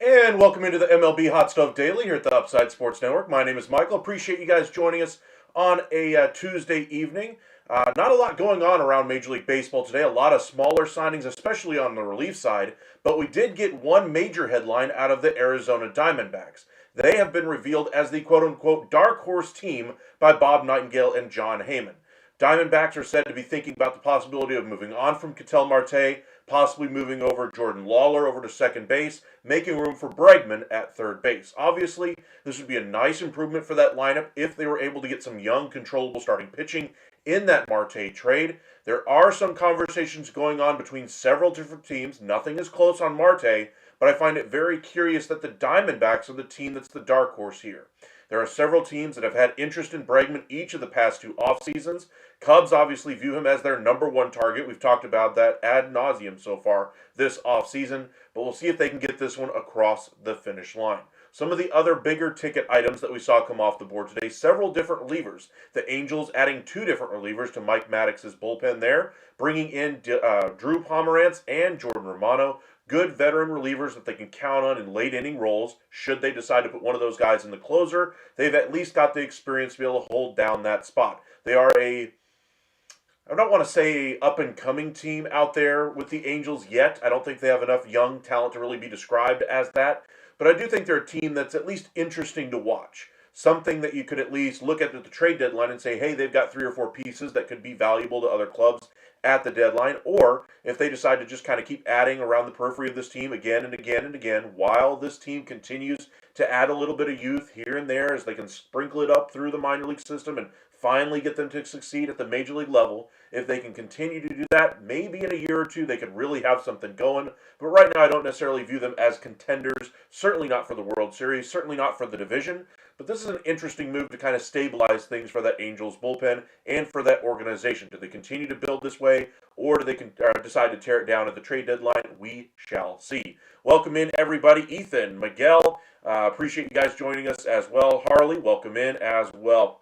And welcome into the MLB Hot Stove Daily here at the Upside Sports Network. My name is Michael. Appreciate you guys joining us on a Tuesday evening. Not a lot going on around Major League Baseball today. A lot of smaller signings, especially on the relief side. But we did get one major headline out of the Arizona Diamondbacks. They have been revealed as the quote-unquote dark horse team by Bob Nightingale and John Heyman. Diamondbacks are said to be thinking about the possibility of moving on from Ketel Marte, possibly moving over Jordan Lawler over to second base, making room for Bregman at third base. Obviously, this would be a nice improvement for that lineup if they were able to get some young, controllable starting pitching in that Marte trade. There are some conversations going on between several different teams. Nothing is close on Marte, but I find it very curious that the Diamondbacks are the team that's the dark horse here. There are several teams that have had interest in Bregman each of the past two off seasons. Cubs obviously view him as their number one target. We've talked about that ad nauseum so far this offseason, but we'll see if they can get this one across the finish line. Some of the other bigger ticket items that we saw come off the board today, several different relievers. The Angels adding two different relievers to Mike Maddox's bullpen there, bringing in Drew Pomerantz and Jordan Romano. Good veteran relievers that they can count on in late inning roles. Should they decide to put one of those guys in the closer, they've at least got the experience to be able to hold down that spot. They are I don't want to say up-and-coming team out there with the Angels yet. I don't think they have enough young talent to really be described as that. But I do think they're a team that's at least interesting to watch. Something that you could at least look at the trade deadline and say, hey, they've got 3 or 4 pieces that could be valuable to other clubs at the deadline. Or if they decide to just kind of keep adding around the periphery of this team again and again and again, while this team continues to add a little bit of youth here and there as they can sprinkle it up through the minor league system and finally get them to succeed at the major league level. If they can continue to do that, maybe in a year or two they could really have something going. But right now I don't necessarily view them as contenders, certainly not for the World Series, certainly not for the division. But this is an interesting move to kind of stabilize things for that Angels bullpen and for that organization. Do they continue to build this way, or do they decide to tear it down at the trade deadline? We shall see. Welcome in, everybody. Ethan, Miguel, appreciate you guys joining us as well. Harley, welcome in as well.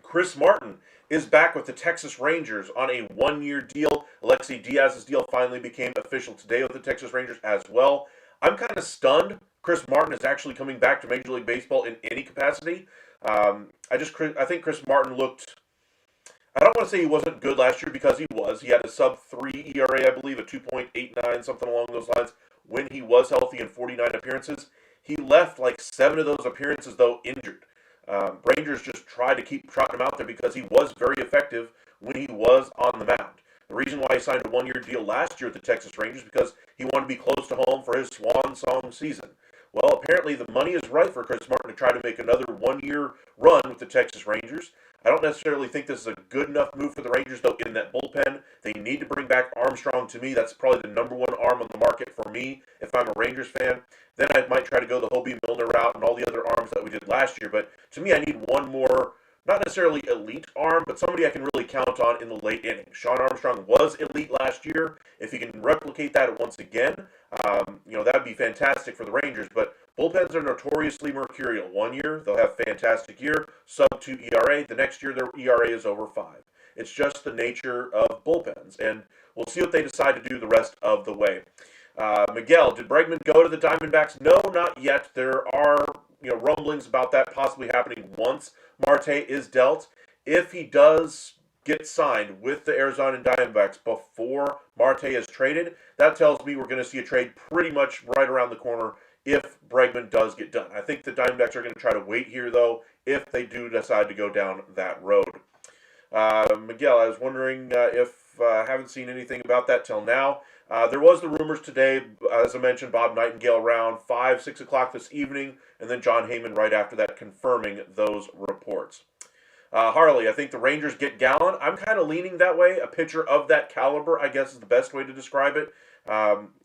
Chris Martin is back with the Texas Rangers on a one-year deal. Alexi Diaz's deal finally became official today with the Texas Rangers as well. I'm kind of stunned Chris Martin is actually coming back to Major League Baseball in any capacity. I think Chris Martin looked. I don't want to say he wasn't good last year because he was. He had a sub-3 ERA, I believe, a 2.89, something along those lines, when he was healthy in 49 appearances. He left like 7 of those appearances, though, injured. Rangers just tried to keep trotting him out there because he was very effective when he was on the mound. The reason why he signed a one-year deal last year with the Texas Rangers because he wanted to be close to home for his swan song season. Well, apparently the money is right for Chris Martin to try to make another one-year run with the Texas Rangers. I don't necessarily think this is a good enough move for the Rangers, though, in that bullpen. They need to bring back Armstrong. To me, that's probably the number one arm on the market for me if I'm a Rangers fan. Then I might try to go the Hobie Milner route and all the other arms that we did last year. But to me, I need one more, not necessarily elite arm, but somebody I can really count on in the late innings. Sean Armstrong was elite last year. If he can replicate that once again, that would be fantastic for the Rangers. But bullpens are notoriously mercurial. One year, they'll have a fantastic year, sub-2 ERA. The next year, their ERA is over 5. It's just the nature of bullpens. And we'll see what they decide to do the rest of the way. Miguel, did Bregman go to the Diamondbacks? No, not yet. There are rumblings about that possibly happening once Marte is dealt. If he does get signed with the Arizona Diamondbacks before Marte is traded, that tells me we're going to see a trade pretty much right around the corner if Bregman does get done. I think the Diamondbacks are going to try to wait here, though, if they do decide to go down that road. Miguel, I was wondering if I haven't seen anything about that till now. There was the rumors today, as I mentioned, Bob Nightingale around 5, 6 o'clock this evening, and then John Heyman right after that confirming those reports. Harley, I think the Rangers get Gallen. I'm kind of leaning that way. A pitcher of that caliber, I guess, is the best way to describe it.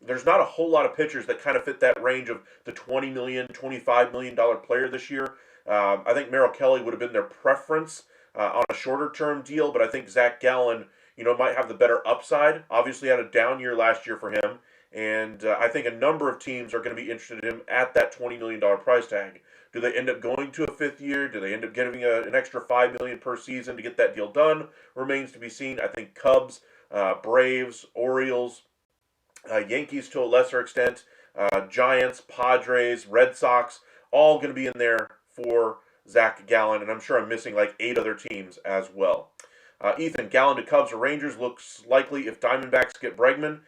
There's not a whole lot of pitchers that kind of fit that range of the $20 million, $25 million player this year. I think Merrill Kelly would have been their preference on a shorter-term deal, but I think Zach Gallen, might have the better upside. Obviously had a down year last year for him, and I think a number of teams are going to be interested in him at that $20 million price tag. Do they end up going to a 5th year? Do they end up giving an extra $5 million per season to get that deal done? Remains to be seen. I think Cubs, Braves, Orioles, Yankees to a lesser extent, Giants, Padres, Red Sox, all going to be in there for Zach Gallen, and I'm sure I'm missing like 8 other teams as well. Ethan, Gallen to Cubs or Rangers looks likely if Diamondbacks get Bregman.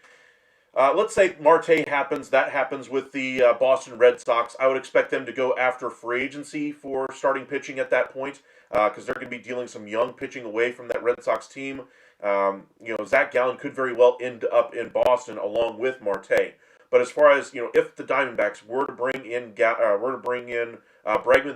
Let's say Marte happens. That happens with the Boston Red Sox. I would expect them to go after free agency for starting pitching at that point because they're going to be dealing some young pitching away from that Red Sox team. Zach Gallen could very well end up in Boston along with Marte. But as far as if the Diamondbacks were to bring in Bregman,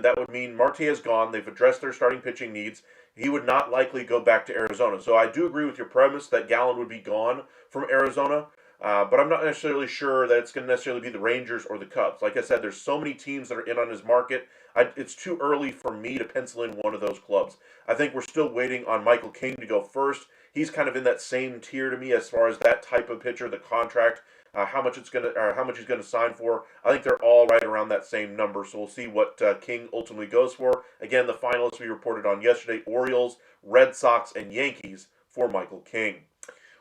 that would mean Marte is gone. They've addressed their starting pitching needs. He would not likely go back to Arizona. So I do agree with your premise that Gallen would be gone from Arizona. But I'm not necessarily sure that it's going to necessarily be the Rangers or the Cubs. Like I said, there's so many teams that are in on his market. It's too early for me to pencil in one of those clubs. I think we're still waiting on Michael King to go first. He's kind of in that same tier to me as far as that type of pitcher, the contract, how much he's going to sign for. I think they're all right around that same number. So we'll see what King ultimately goes for. Again, the finalists we reported on yesterday: Orioles, Red Sox, and Yankees for Michael King.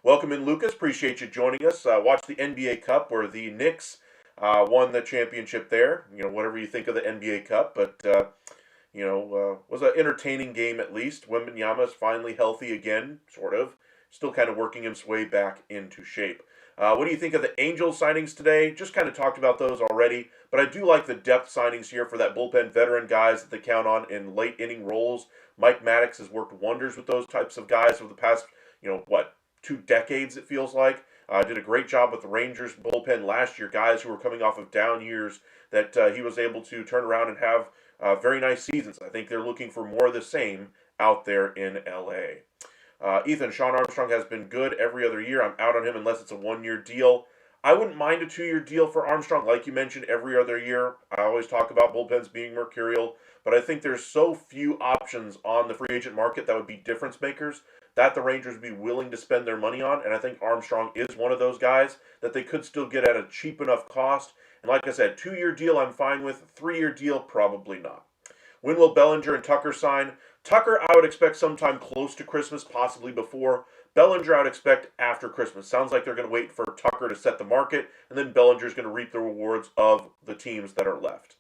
Welcome in, Lucas. Appreciate you joining us. Watch the NBA Cup where the Knicks won the championship there. Whatever you think of the NBA Cup, but was an entertaining game at least. Wembanyama is finally healthy again, sort of. Still kind of working his way back into shape. What do you think of the Angels signings today? Just kind of talked about those already, but I do like the depth signings here for that bullpen veteran guys that they count on in late inning roles. Mike Maddox has worked wonders with those types of guys over the past, 2 decades, it feels like. Did a great job with the Rangers bullpen last year, guys who were coming off of down years that he was able to turn around and have very nice seasons. I think they're looking for more of the same out there in L.A. Ethan, Sean Armstrong has been good every other year. I'm out on him unless it's a 1-year deal. I wouldn't mind a 2-year deal for Armstrong, like you mentioned, every other year. I always talk about bullpens being mercurial, but I think there's so few options on the free agent market that would be difference makers that the Rangers would be willing to spend their money on, and I think Armstrong is one of those guys that they could still get at a cheap enough cost. And like I said, 2-year deal I'm fine with, 3-year deal probably not. When will Bellinger and Tucker sign? Tucker, I would expect sometime close to Christmas, possibly before. Bellinger, I would expect after Christmas. Sounds like they're going to wait for Tucker to set the market, and then Bellinger's going to reap the rewards of the teams that are left.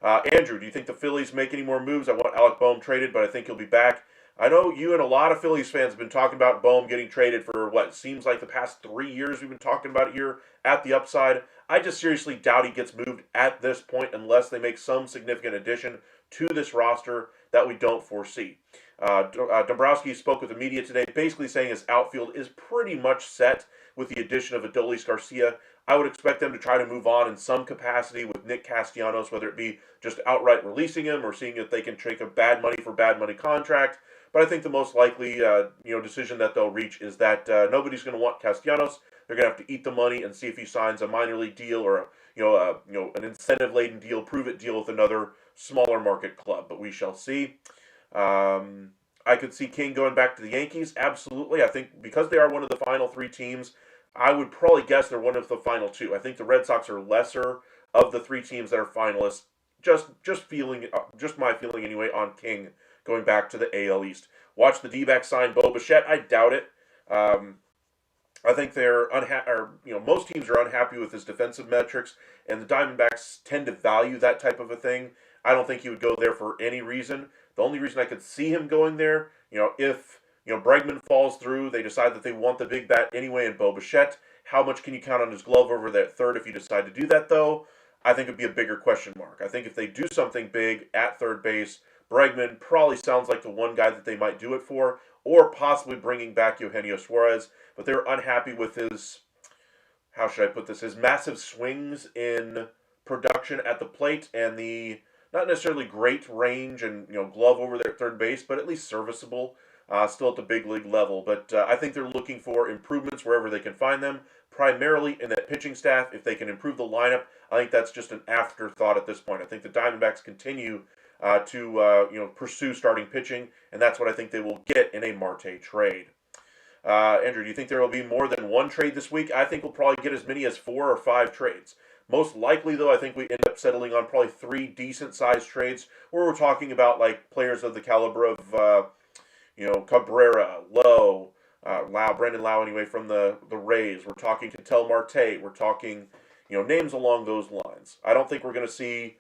Andrew, do you think the Phillies make any more moves? I want Alec Boehm traded, but I think he'll be back. I know you and a lot of Phillies fans have been talking about Boehm getting traded for what seems like the past 3 years. We've been talking about it here at the Upside. I just seriously doubt he gets moved at this point unless they make some significant addition to this roster that we don't foresee. Dombrowski spoke with the media today, basically saying his outfield is pretty much set with the addition of Adolis Garcia. I would expect them to try to move on in some capacity with Nick Castellanos, whether it be just outright releasing him or seeing if they can take a bad money for bad money contract. But I think the most likely decision that they'll reach is that nobody's going to want Castellanos. They're going to have to eat the money and see if he signs a minor league deal or an incentive laden deal, prove it deal with another smaller market club. But we shall see. I could see King going back to the Yankees. Absolutely. I think because they are one of the final three teams, I would probably guess they're one of the final two. I think the Red Sox are lesser of the three teams that are finalists. Just my feeling anyway on King going back to the AL East. Watch the Dbacks sign Bo Bichette. I doubt it. I think they're unhappy, or most teams are unhappy with his defensive metrics, and the Diamondbacks tend to value that type of a thing. I don't think he would go there for any reason. The only reason I could see him going there, if Bregman falls through, they decide that they want the big bat anyway in Bo Bichette. How much can you count on his glove over that third if you decide to do that, though? I think it'd be a bigger question mark. I think if they do something big at third base, Bregman probably sounds like the one guy that they might do it for, or possibly bringing back Eugenio Suarez. But they're unhappy with his, how should I put this, his massive swings in production at the plate and the not necessarily great range and glove over their third base, but at least serviceable, still at the big league level. But I think they're looking for improvements wherever they can find them, primarily in that pitching staff. If they can improve the lineup, I think that's just an afterthought at this point. I think the Diamondbacks continue to pursue starting pitching, and that's what I think they will get in a Marte trade. Andrew, do you think there will be more than one trade this week? I think we'll probably get as many as 4 or 5 trades. Most likely, though, I think we end up settling on probably 3 decent-sized trades where we're talking about like players of the caliber of, Cabrera, Lowe, Brendan Lau anyway from the Rays. We're talking Ketel Marte. We're talking, names along those lines. I don't think we're going to see,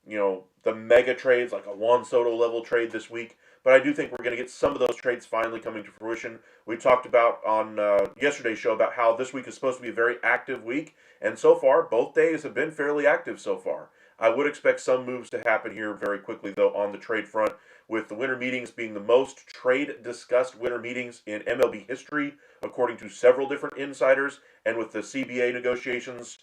the mega trades like a Juan Soto level trade this week. But I do think we're going to get some of those trades finally coming to fruition. We talked about on yesterday's show about how this week is supposed to be a very active week. And so far, both days have been fairly active so far. I would expect some moves to happen here very quickly, though, on the trade front, with the winter meetings being the most trade-discussed winter meetings in MLB history, according to several different insiders, and with the CBA negotiations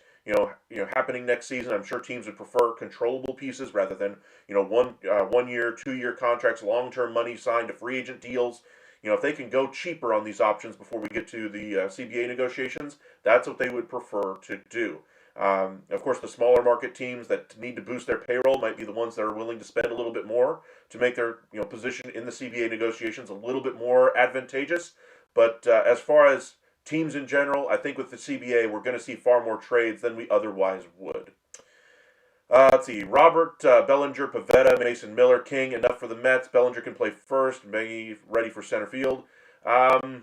happening next season. I'm sure teams would prefer controllable pieces rather than, 1 year, 2 year contracts, long-term money signed to free agent deals. If they can go cheaper on these options before we get to the CBA negotiations, that's what they would prefer to do. Of course, the smaller market teams that need to boost their payroll might be the ones that are willing to spend a little bit more to make their position in the CBA negotiations a little bit more advantageous. But as far as teams in general, I think with the CBA, we're going to see far more trades than we otherwise would. Let's see. Robert, Bellinger, Pivetta, Mason Miller, King. Enough for the Mets. Bellinger can play first. Maggie ready for center field. I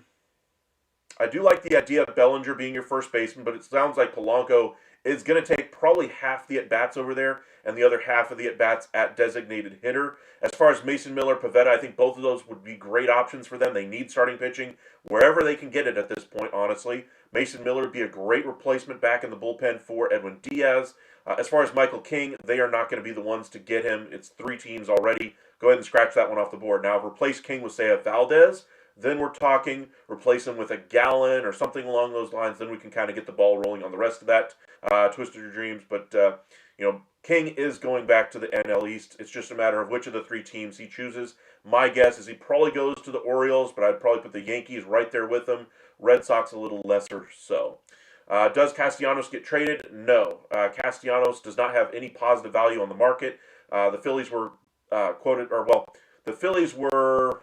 do like the idea of Bellinger being your first baseman, but it sounds like Polanco is going to take probably half the at-bats over there and the other half of the at-bats at designated hitter. As far as Mason Miller, Pivetta, I think both of those would be great options for them. They need starting pitching wherever they can get it at this point, honestly. Mason Miller would be a great replacement back in the bullpen for Edwin Diaz. As far as Michael King, they are not going to be the ones to get him. It's 3 teams already. Go ahead and scratch that one off the board. Now, replace King with, say, a Valdez. Then we're talking replace him with a Gallen or something along those lines. Then we can kind of get the ball rolling on the rest of that. Twist of your dreams. But, King is going back to the NL East. It's just a matter of which of the 3 teams he chooses. My guess is he probably goes to the Orioles, but I'd probably put the Yankees right there with him. Red Sox a little lesser so. Does Castellanos get traded? No. Castellanos does not have any positive value on the market. The Phillies were the Phillies were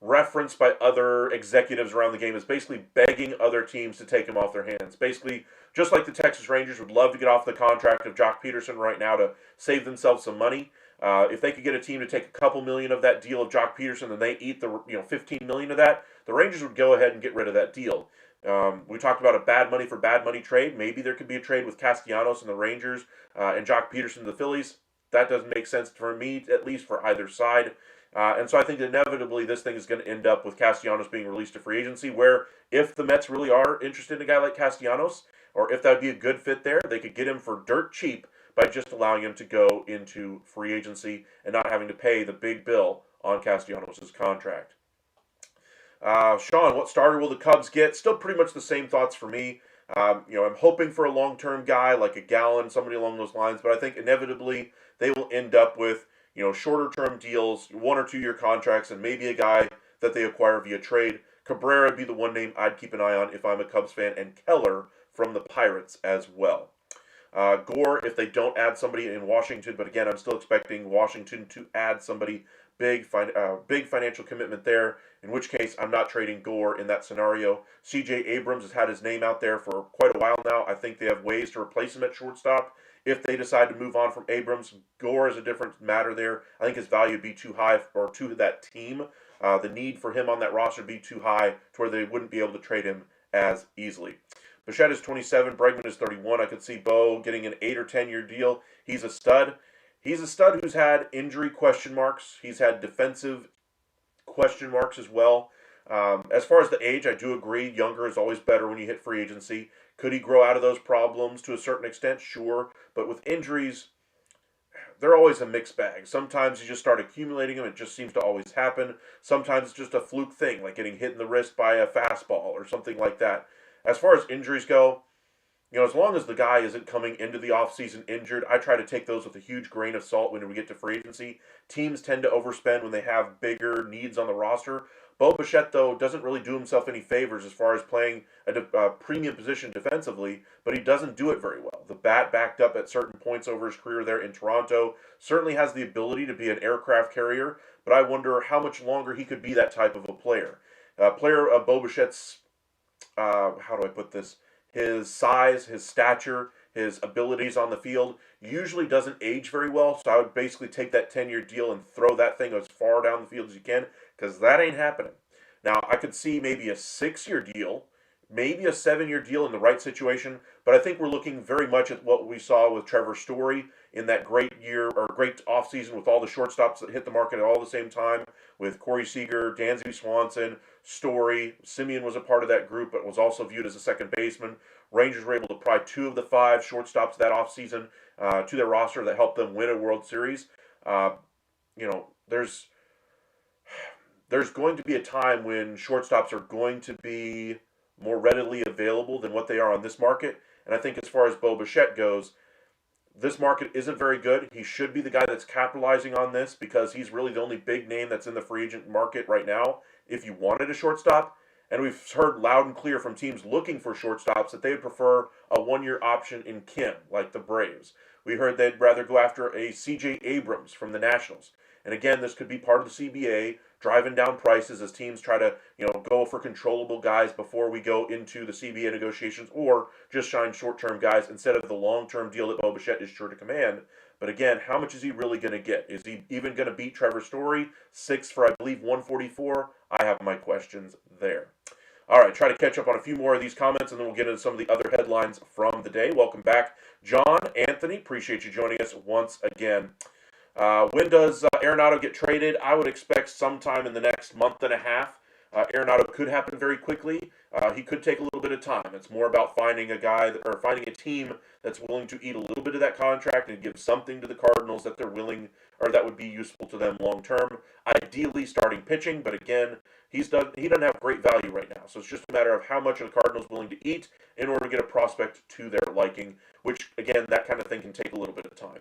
referenced by other executives around the game as basically begging other teams to take him off their hands. Basically, just like the Texas Rangers would love to get off the contract of Jock Peterson right now to save themselves some money. If they could get a team to take a couple million of that deal of Jock Peterson and they eat the $15 million of that, the Rangers would go ahead and get rid of that deal. We talked about a bad money for bad money trade. Maybe there could be a trade with Castellanos and the Rangers and Jock Peterson and the Phillies. That doesn't make sense for me, at least for either side. And so I think inevitably this thing is going to end up with Castellanos being released to free agency, where if the Mets really are interested in a guy like Castellanos, or if that would be a good fit there, they could get him for dirt cheap by just allowing him to go into free agency and not having to pay the big bill on Castellanos' contract. Sean, what starter will the Cubs get? Still pretty much the same thoughts for me. I'm hoping for a long-term guy like a Gallen, somebody along those lines, but I think inevitably they will end up with shorter-term deals, 1 or 2 year contracts, and maybe a guy that they acquire via trade. Cabrera would be the one name I'd keep an eye on if I'm a Cubs fan, and Keller from the Pirates as well. Gore, if they don't add somebody in Washington, but again, I'm still expecting Washington to add somebody big financial commitment there, in which case I'm not trading Gore in that scenario. C.J. Abrams has had his name out there for quite a while now. I think they have ways to replace him at shortstop. If they decide to move on from Abrams, Gore is a different matter there. I think his value would be too high or to that team. The need for him on that roster would be too high to where they wouldn't be able to trade him as easily. Bichette is 27, Bregman is 31. I could see Bo getting an 8 or 10 year deal. He's a stud. He's a stud who's had injury question marks. He's had defensive question marks as well. As far as the age, I do agree. Younger is always better when you hit free agency. Could he grow out of those problems to a certain extent? Sure. But with injuries, they're always a mixed bag. Sometimes you just start accumulating them. It just seems to always happen. Sometimes it's just a fluke thing, like getting hit in the wrist by a fastball or something like that. As far as injuries go, as long as the guy isn't coming into the offseason injured, I try to take those with a huge grain of salt when we get to free agency. Teams tend to overspend when they have bigger needs on the roster. Bo Bichette, though, doesn't really do himself any favors as far as playing a premium position defensively, but he doesn't do it very well. The bat backed up at certain points over his career there in Toronto. Certainly has the ability to be an aircraft carrier, but I wonder how much longer he could be that type of a player. Player of Bo Bichette's, how do I put this? His size, his stature, his abilities on the field usually doesn't age very well. So I would basically take that 10 year deal and throw that thing as far down the field as you can, because that ain't happening. Now, I could see maybe a 6 year deal, maybe a 7 year deal in the right situation, but I think we're looking very much at what we saw with Trevor Story in that great year or great offseason with all the shortstops that hit the market at all the same time, with Corey Seager, Dansby Swanson, Story. Simeon was a part of that group, but was also viewed as a second baseman. Rangers were able to pry 2 of the 5 shortstops that offseason to their roster that helped them win a World Series. There's going to be a time when shortstops are going to be more readily available than what they are on this market. And I think as far as Bo Bichette goes, this market isn't very good. He should be the guy that's capitalizing on this because he's really the only big name that's in the free agent market right now if you wanted a shortstop. And we've heard loud and clear from teams looking for shortstops that they would prefer a 1 year option in Kim, like the Braves. We heard they'd rather go after a C.J. Abrams from the Nationals. And again, this could be part of the CBA, driving down prices as teams try to, go for controllable guys before we go into the CBA negotiations, or just shine short-term guys instead of the long-term deal that Bo Bichette is sure to command. But again, how much is he really going to get? Is he even going to beat Trevor Story? 6 for, I believe, 144? I have my questions there. All right, try to catch up on a few more of these comments, and then we'll get into some of the other headlines from the day. Welcome back, John Anthony. Appreciate you joining us once again. When does Arenado get traded? I would expect sometime in the next month and a half. Arenado could happen very quickly. He could take a little bit of time. It's more about finding a guy or finding a team that's willing to eat a little bit of that contract and give something to the Cardinals that they're willing or that would be useful to them long term. Ideally, starting pitching, but again, he doesn't have great value right now. So it's just a matter of how much are the Cardinals willing to eat in order to get a prospect to their liking. Which again, that kind of thing can take a little bit of time.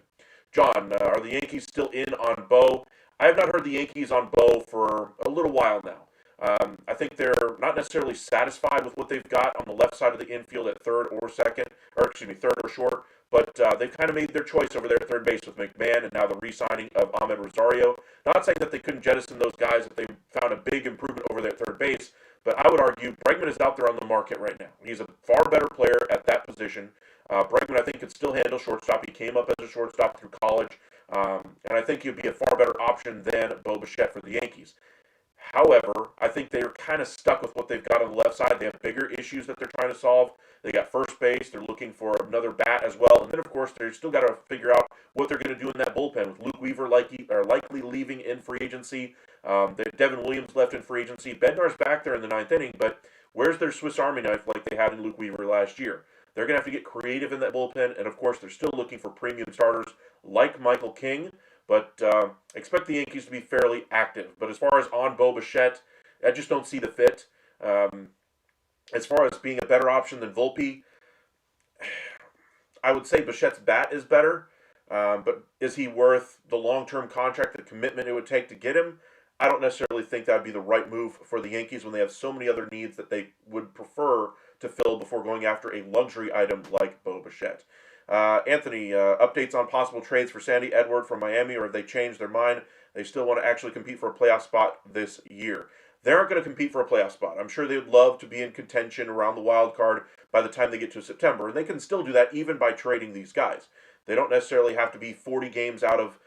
John, are the Yankees still in on Bo? I have not heard the Yankees on Bo for a little while now. I think they're not necessarily satisfied with what they've got on the left side of the infield at third or third or short, but they've kind of made their choice over there at third base with McMahon and now the re-signing of Ahmed Rosario. Not saying that they couldn't jettison those guys if they found a big improvement over there at third base, but I would argue Bregman is out there on the market right now. He's a far better player at that position. Bregman, I think, could still handle shortstop. He came up as a shortstop through college, and I think he'd be a far better option than Bo Bichette for the Yankees. However, I think they're kind of stuck with what they've got on the left side. They have bigger issues that they're trying to solve. They got first base. They're looking for another bat as well. And then, of course, they've still got to figure out what they're going to do in that bullpen with Luke Weaver likely leaving in free agency. Devin Williams left in free agency. Bednar's back there in the ninth inning, but where's their Swiss Army knife like they had in Luke Weaver last year? They're going to have to get creative in that bullpen. And, of course, they're still looking for premium starters like Michael King. But expect the Yankees to be fairly active. But as far as on Bo Bichette, I just don't see the fit. As far as being a better option than Volpe, I would say Bichette's bat is better. But is he worth the long-term contract, the commitment it would take to get him? I don't necessarily think that would be the right move for the Yankees when they have so many other needs that they would prefer to fill before going after a luxury item like Bo Bichette. Anthony, updates on possible trades for Sandy Edward from Miami, or have they changed their mind? They still want to actually compete for a playoff spot this year. They aren't going to compete for a playoff spot. I'm sure they would love to be in contention around the wild card by the time they get to September, and they can still do that even by trading these guys. They don't necessarily have to be 40 games out of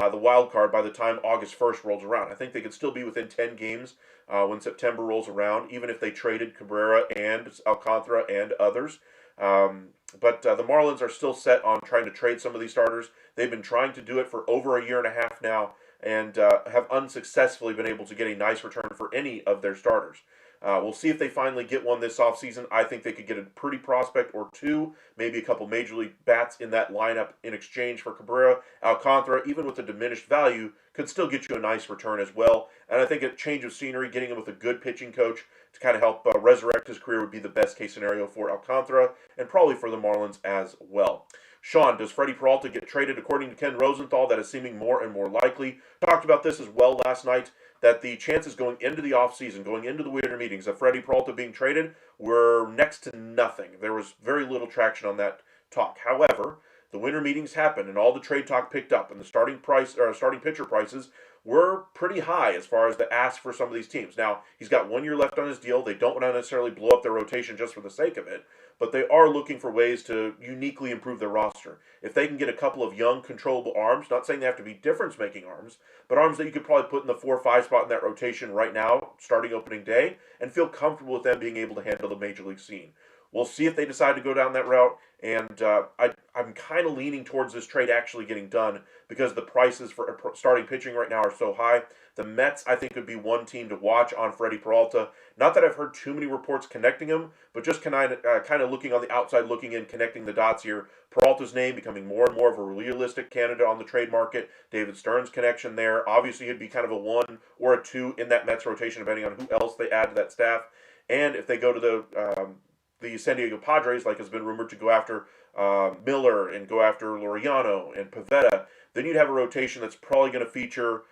the wild card by the time August 1st rolls around. I think they could still be within 10 games when September rolls around, even if they traded Cabrera and Alcantara and others. But the Marlins are still set on trying to trade some of these starters. They've been trying to do it for over a year and a half now and have unsuccessfully been able to get a nice return for any of their starters. We'll see if they finally get one this offseason. I think they could get a pretty prospect or two, maybe a couple major league bats in that lineup in exchange for Cabrera. Alcantara, even with a diminished value, could still get you a nice return as well. And I think a change of scenery, getting him with a good pitching coach to kind of help resurrect his career would be the best case scenario for Alcantara and probably for the Marlins as well. Sean, does Freddie Peralta get traded? According to Ken Rosenthal, that is seeming more and more likely. Talked about this as well last night, that the chances going into the offseason, going into the winter meetings of Freddie Peralta being traded were next to nothing. There was very little traction on that talk. However, the winter meetings happened and all the trade talk picked up, and the starting pitcher prices were pretty high as far as the ask for some of these teams. Now, he's got 1 year left on his deal. They don't want to necessarily blow up their rotation just for the sake of it, but they are looking for ways to uniquely improve their roster. If they can get a couple of young, controllable arms, not saying they have to be difference-making arms, but arms that you could probably put in the 4 or 5 spot in that rotation right now, starting opening day, and feel comfortable with them being able to handle the major league scene. We'll see if they decide to go down that route, and I'm kind of leaning towards this trade actually getting done because the prices for starting pitching right now are so high. The Mets, I think, would be one team to watch on Freddie Peralta. Not that I've heard too many reports connecting him, but just kind of looking on the outside, looking in, connecting the dots here. Peralta's name becoming more and more of a realistic candidate on the trade market. David Stearns' connection there. Obviously, he'd be kind of a 1 or a 2 in that Mets rotation, depending on who else they add to that staff. And if they go to the San Diego Padres, like has been rumored to go after Miller and go after Laureano and Pivetta, then you'd have a rotation that's probably going to feature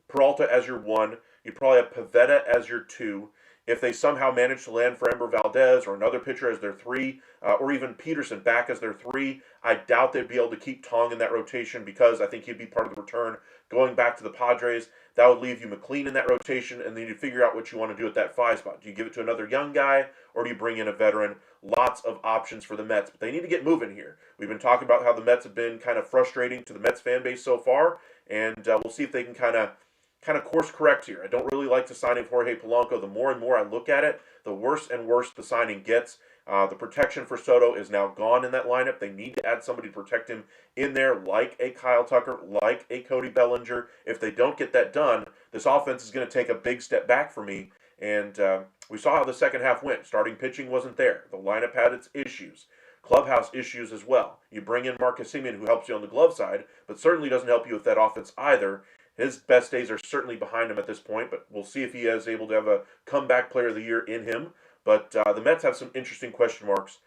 Peralta as your 1. You'd probably have Pivetta as your 2. If they somehow manage to land Framber Valdez or another pitcher as their 3, or even Peterson back as their 3, I doubt they'd be able to keep Tong in that rotation because I think he'd be part of the return going back to the Padres. That would leave you McLean in that rotation, and then you figure out what you want to do at that 5 spot. Do you give it to another young guy, or do you bring in a veteran? Lots of options for the Mets, but they need to get moving here. We've been talking about how the Mets have been kind of frustrating to the Mets fan base so far, and we'll see if they can kind of course correct here. I don't really like the signing of Jorge Polanco. The more and more I look at it, the worse and worse the signing gets. The protection for Soto is now gone in that lineup. They need to add somebody to protect him in there, like a Kyle Tucker, like a Cody Bellinger. If they don't get that done, this offense is going to take a big step back for me. And we saw how the second half went. Starting pitching wasn't there. The lineup had its issues. Clubhouse issues as well. You bring in Marcus Semien, who helps you on the glove side, but certainly doesn't help you with that offense either. His best days are certainly behind him at this point, but we'll see if he is able to have a comeback player of the year in him. But the Mets have some interesting question marks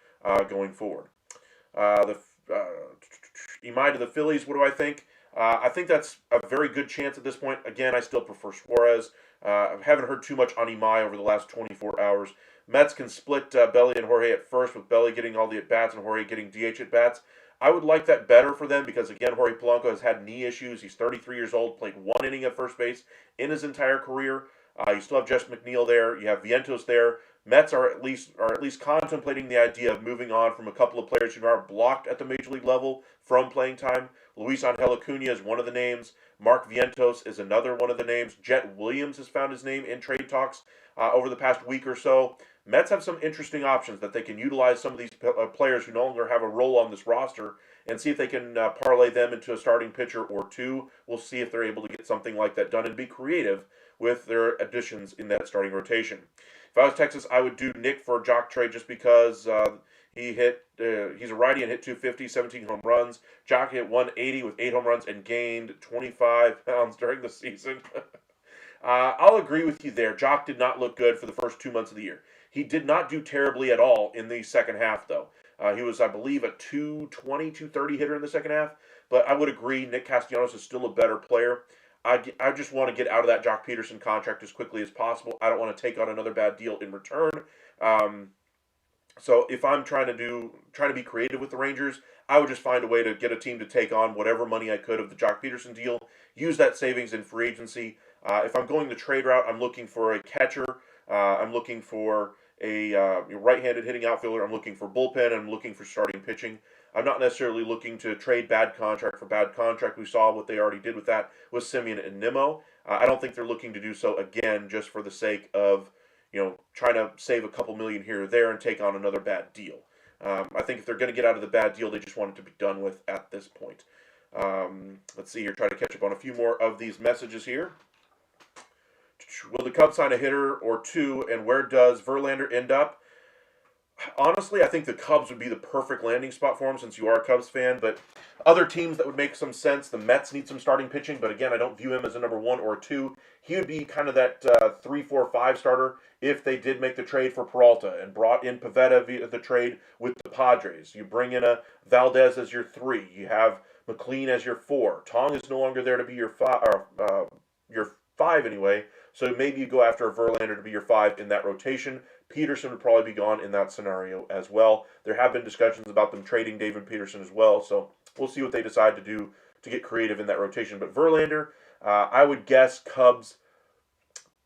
going forward. Imai to the Phillies, what do I think? I think that's a very good chance at this point. Again, I still prefer Suarez. I haven't heard too much on Imai over the last 24 hours. Mets can split Belly and Jorge at first, with Belly getting all the at-bats and Jorge getting DH at-bats. I would like that better for them because, again, Jorge Polanco has had knee issues. He's 33 years old, played 1 inning at first base in his entire career. You still have Jess McNeil there. You have Vientos there. Mets are at least contemplating the idea of moving on from a couple of players who are blocked at the major league level from playing time. Luis Angel Acuna is one of the names. Mark Vientos is another one of the names. Jet Williams has found his name in trade talks over the past week or so. Mets have some interesting options that they can utilize some of these players who no longer have a role on this roster and see if they can parlay them into a starting pitcher or two. We'll see if they're able to get something like that done and be creative with their additions in that starting rotation. If I was Texas, I would do Nick for a Jock trade just because he's a righty and hit 250, 17 home runs. Jock hit 180 with 8 home runs and gained 25 pounds during the season. I'll agree with you there. Jock did not look good for the first 2 months of the year. He did not do terribly at all in the second half, though. He was, I believe, a 220, 230 hitter in the second half. But I would agree, Nick Castellanos is still a better player. I just want to get out of that Jock Peterson contract as quickly as possible. I don't want to take on another bad deal in return. So if I'm trying to be creative with the Rangers, I would just find a way to get a team to take on whatever money I could of the Jock Peterson deal, use that savings in free agency. If I'm going the trade route, I'm looking for a catcher. I'm looking for a right-handed hitting outfielder. I'm looking for bullpen. I'm looking for starting pitching. I'm not necessarily looking to trade bad contract for bad contract. We saw what they already did with that with Simeon and Nimmo. I don't think they're looking to do so again just for the sake of trying to save a couple million here or there and take on another bad deal. I think if they're going to get out of the bad deal, they just want it to be done with at this point. Let's see here. Try to catch up on a few more of these messages here. Will the Cubs sign a hitter or two, and where does Verlander end up? Honestly, I think the Cubs would be the perfect landing spot for him since you are a Cubs fan, but other teams that would make some sense, the Mets need some starting pitching, but again, I don't view him as a number 1 or 2. He would be kind of that 3, 4, 5 starter if they did make the trade for Peralta and brought in Pivetta via the trade with the Padres. You bring in a Valdez as your 3. You have McLean as your 4. Tong is no longer there to be your 5 anyway, so maybe you go after a Verlander to be your 5 in that rotation. Peterson would probably be gone in that scenario as well. There have been discussions about them trading David Peterson as well, so we'll see what they decide to do to get creative in that rotation. But Verlander, I would guess Cubs,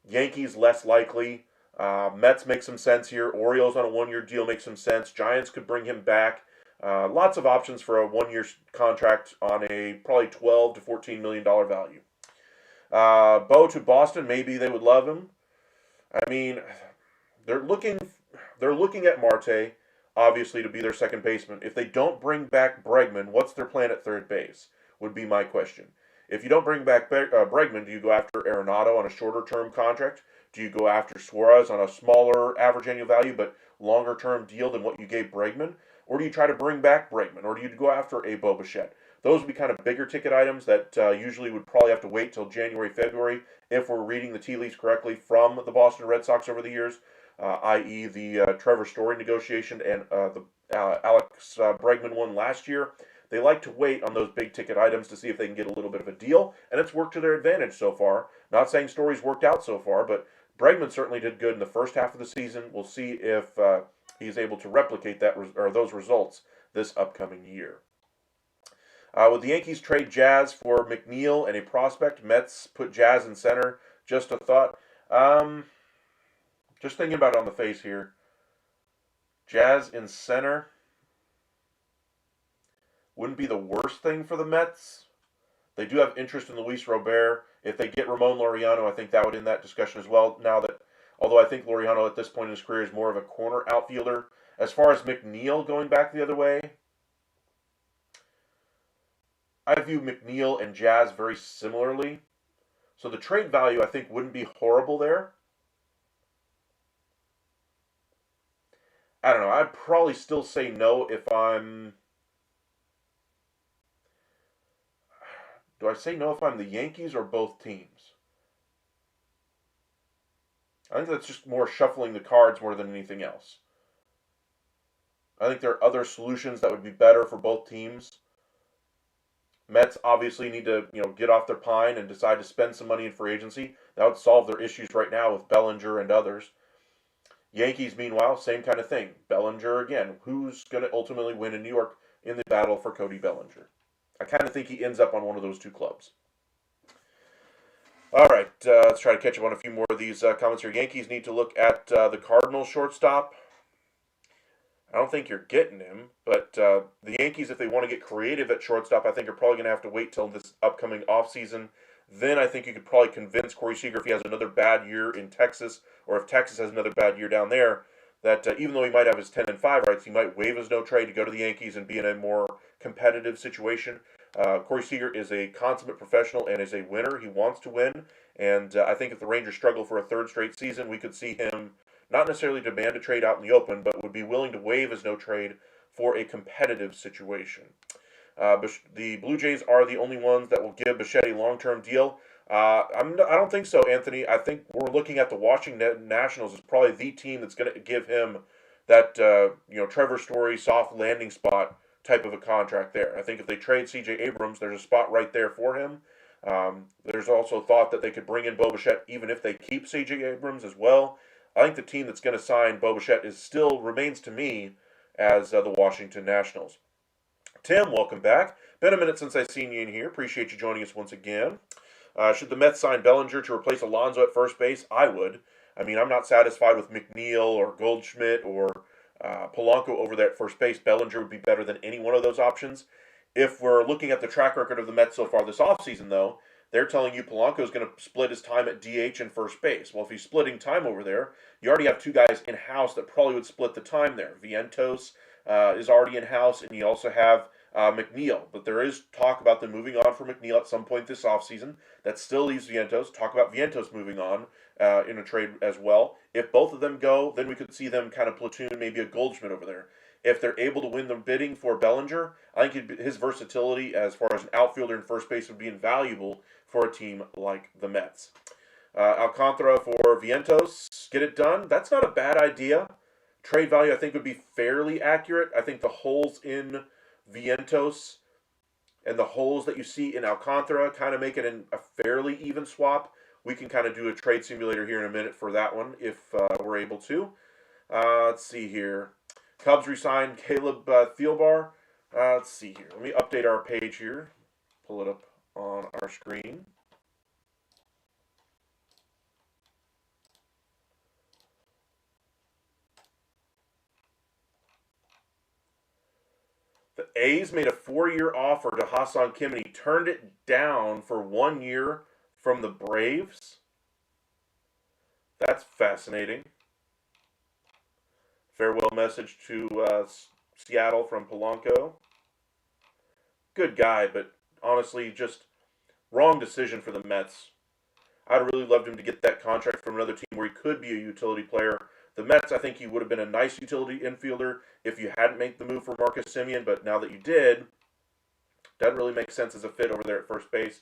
Yankees less likely. Mets make some sense here. Orioles on a 1-year deal makes some sense. Giants could bring him back. Lots of options for a 1-year contract on a probably $12 to $14 million value. Bo to Boston, maybe they would love him. I mean, they're looking at Marte, obviously, to be their second baseman. If they don't bring back Bregman, what's their plan at third base, would be my question. If you don't bring back Bregman, do you go after Arenado on a shorter-term contract? Do you go after Suarez on a smaller average annual value but longer-term deal than what you gave Bregman? Or do you try to bring back Bregman? Or do you go after a Bo Bichette? Those would be kind of bigger ticket items that usually would probably have to wait till January, February, if we're reading the tea leaves correctly from the Boston Red Sox over the years, i.e. the Trevor Story negotiation and the Alex Bregman one last year. They like to wait on those big ticket items to see if they can get a little bit of a deal, and it's worked to their advantage so far. Not saying Story's worked out so far, but Bregman certainly did good in the first half of the season. We'll see if he's able to replicate that or those results this upcoming year. Would the Yankees trade Jazz for McNeil and a prospect? Mets put Jazz in center. Just a thought. Just thinking about it on the face here. Jazz in center wouldn't be the worst thing for the Mets. They do have interest in Luis Robert. If they get Ramon Laureano, I think that would end that discussion as well. Although I think Laureano at this point in his career is more of a corner outfielder. As far as McNeil going back the other way, I view McNeil and Jazz very similarly. So the trade value, I think, wouldn't be horrible there. I don't know. I'd probably still say no if I'm... Do I say no if I'm the Yankees or both teams? I think that's just more shuffling the cards more than anything else. I think there are other solutions that would be better for both teams. Mets obviously need to, get off their pine and decide to spend some money in free agency. That would solve their issues right now with Bellinger and others. Yankees, meanwhile, same kind of thing. Bellinger again. Who's going to ultimately win in New York in the battle for Cody Bellinger? I kind of think he ends up on one of those two clubs. All right, let's try to catch up on a few more of these comments here. Yankees need to look at the Cardinals shortstop. I don't think you're getting him, but the Yankees, if they want to get creative at shortstop, I think are probably going to have to wait till this upcoming offseason. Then I think you could probably convince Corey Seager if he has another bad year in Texas, or if Texas has another bad year down there, that even though he might have his 10-5 rights, he might waive his no trade to go to the Yankees and be in a more competitive situation. Corey Seager is a consummate professional and is a winner. He wants to win, and I think if the Rangers struggle for a third straight season, we could see him not necessarily demand a trade out in the open, but would be willing to waive his no trade for a competitive situation. The Blue Jays are the only ones that will give Bichette a long-term deal. I don't think so, Anthony. I think we're looking at the Washington Nationals as probably the team that's going to give him that Trevor Story soft landing spot type of a contract there. I think if they trade C.J. Abrams, there's a spot right there for him. There's also thought that they could bring in Bo Bichette even if they keep C.J. Abrams as well. I think the team that's going to sign Bo Bichette remains to me as the Washington Nationals. Tim, welcome back. Been a minute since I've seen you in here. Appreciate you joining us once again. Should the Mets sign Bellinger to replace Alonso at first base? I would. I mean, I'm not satisfied with McNeil or Goldschmidt or Polanco over there at first base. Bellinger would be better than any one of those options. If we're looking at the track record of the Mets so far this offseason, though, they're telling you Polanco is going to split his time at DH and first base. Well, if he's splitting time over there, you already have two guys in-house that probably would split the time there. Vientos is already in-house, and you also have McNeil. But there is talk about them moving on from McNeil at some point this offseason. That still leaves Vientos. Talk about Vientos moving on in a trade as well. If both of them go, then we could see them kind of platoon maybe a Goldschmidt over there. If they're able to win the bidding for Bellinger, I think his versatility as far as an outfielder and first base would be invaluable for a team like the Mets. Alcantara for Vientos, get it done. That's not a bad idea. Trade value, I think, would be fairly accurate. I think the holes in Vientos and the holes that you see in Alcantara kind of make it a fairly even swap. We can kind of do a trade simulator here in a minute for that one if we're able to. Let's see here. Cubs re-signed Caleb Thielbar. Let's see here. Let me update our page here. Pull it up on our screen. The A's made a 4-year offer to Ha-Seong Kim, and he turned it down for 1 year from the Braves. That's fascinating. Farewell message to Seattle from Polanco. Good guy, but honestly, just wrong decision for the Mets. I'd really loved him to get that contract from another team where he could be a utility player. The Mets, I think he would have been a nice utility infielder if you hadn't made the move for Marcus Semien, but now that you did, doesn't really make sense as a fit over there at first base.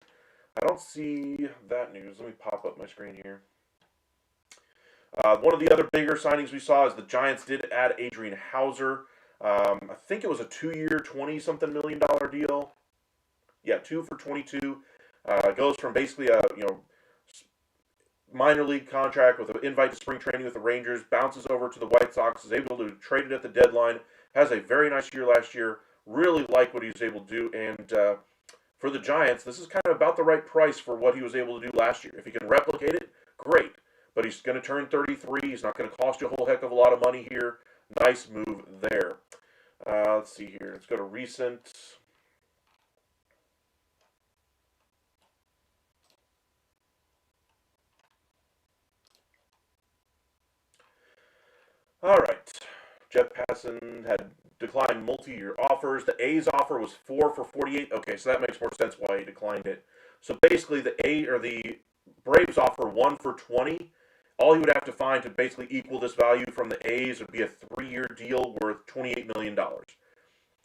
I don't see that news. Let me pop up my screen here. One of the other bigger signings we saw is the Giants did add Adrian Hauser. I think it was a 2-year, $20-something million deal. Yeah, 2 for 22. Goes from basically a minor league contract with an invite to spring training with the Rangers, bounces over to the White Sox, is able to trade it at the deadline, has a very nice year last year. Really like what he was able to do, and for the Giants, this is kind of about the right price for what he was able to do last year. If he can replicate it, great. But he's going to turn 33. He's not going to cost you a whole heck of a lot of money here. Nice move there. Let's see here. Let's go to recent. All right. Jeff Passan had declined multi-year offers. The A's offer was 4 for 48. Okay, so that makes more sense why he declined it. So basically, the Braves offer 1 for 20. All he would have to find to basically equal this value from the A's would be a 3-year deal worth $28 million.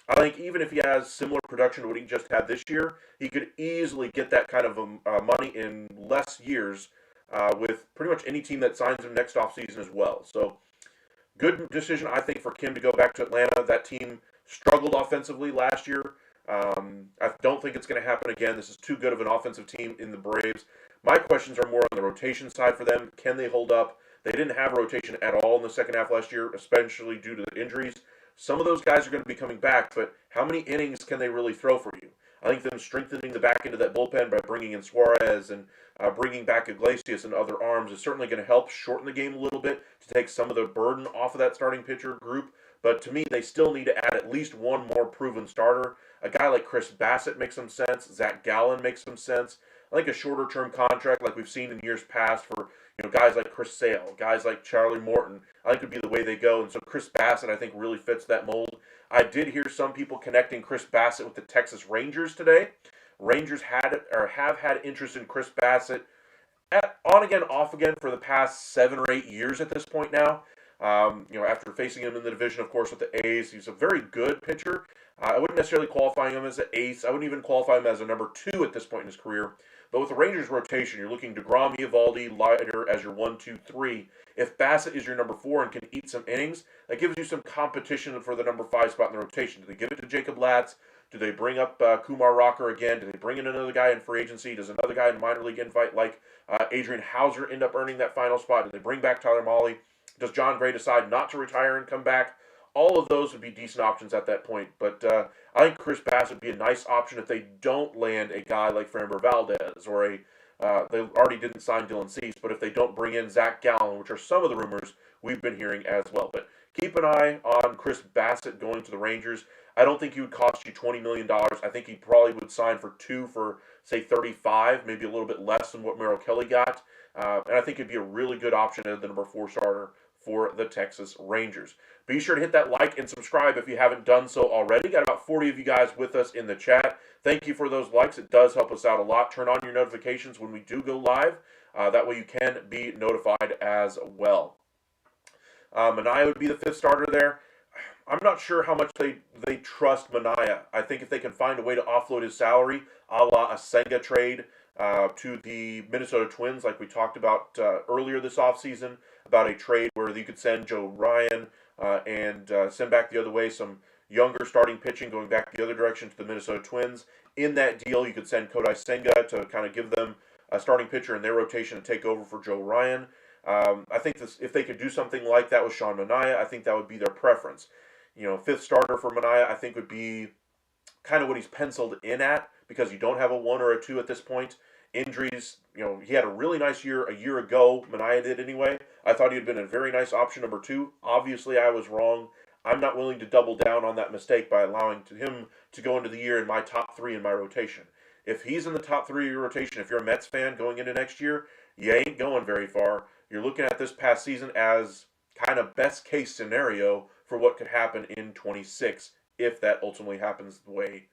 I think even if he has similar production to what he just had this year, he could easily get that kind of money in less years with pretty much any team that signs him next offseason as well. So good decision, I think, for Kim to go back to Atlanta. That team struggled offensively last year. I don't think it's going to happen again. This is too good of an offensive team in the Braves. My questions are more on the rotation side for them. Can they hold up? They didn't have a rotation at all in the second half last year, especially due to the injuries. Some of those guys are going to be coming back, but how many innings can they really throw for you? I think them strengthening the back end of that bullpen by bringing in Suarez and bringing back Iglesias and other arms is certainly going to help shorten the game a little bit to take some of the burden off of that starting pitcher group. But to me, they still need to add at least one more proven starter. A guy like Chris Bassett makes some sense. Zach Gallen makes some sense. I think a shorter-term contract, like we've seen in years past, for guys like Chris Sale, guys like Charlie Morton, I think would be the way they go. And so Chris Bassett, I think, really fits that mold. I did hear some people connecting Chris Bassett with the Texas Rangers today. Rangers have had interest in Chris Bassett on again, off again for the past 7 or 8 years at this point now. After facing him in the division, of course, with the A's, he's a very good pitcher. I wouldn't necessarily qualify him as an ace. I wouldn't even qualify him as a number 2 at this point in his career. But with the Rangers rotation, you're looking DeGrom, Eovaldi, Leiter as your 1, 2, 3. If Bassett is your number 4 and can eat some innings, that gives you some competition for the number 5 spot in the rotation. Do they give it to Jacob Latz? Do they bring up Kumar Rocker again? Do they bring in another guy in free agency? Does another guy in minor league invite like Adrian Hauser end up earning that final spot? Do they bring back Tyler Mahle? Does John Gray decide not to retire and come back? All of those would be decent options at that point. But I think Chris Bassett would be a nice option if they don't land a guy like Framber Valdez or they already didn't sign Dylan Cease, but if they don't bring in Zach Gallen, which are some of the rumors we've been hearing as well. But keep an eye on Chris Bassett going to the Rangers. I don't think he would cost you $20 million. I think he probably would sign for 2 for, say, 35, maybe a little bit less than what Merrill Kelly got. And I think it'd be a really good option as the number 4 starter for the Texas Rangers. Be sure to hit that like and subscribe if you haven't done so already. Got about 40 of you guys with us in the chat. Thank you for those likes. It does help us out a lot. Turn on your notifications when we do go live. That way you can be notified as well. Manaea would be the 5th starter there. I'm not sure how much they trust Manaea. I think if they can find a way to offload his salary, a la a Senga trade to the Minnesota Twins, like we talked about earlier this offseason, about a trade where you could send Joe Ryan and send back the other way some younger starting pitching going back the other direction to the Minnesota Twins. In that deal, you could send Kodai Senga to kind of give them a starting pitcher in their rotation and take over for Joe Ryan. I think if they could do something like that with Sean Manaea, I think that would be their preference. 5th starter for Manaea, I think would be kind of what he's penciled in at, because you don't have a 1 or a 2 at this point. Injuries, he had a really nice year a year ago. Manaea did anyway. I thought he had been a very nice option number 2. Obviously, I was wrong. I'm not willing to double down on that mistake by allowing him to go into the year in my top 3 in my rotation. If he's in the top 3 of your rotation, if you're a Mets fan going into next year, you ain't going very far. You're looking at this past season as kind of best case scenario for what could happen in 26 if that ultimately happens the way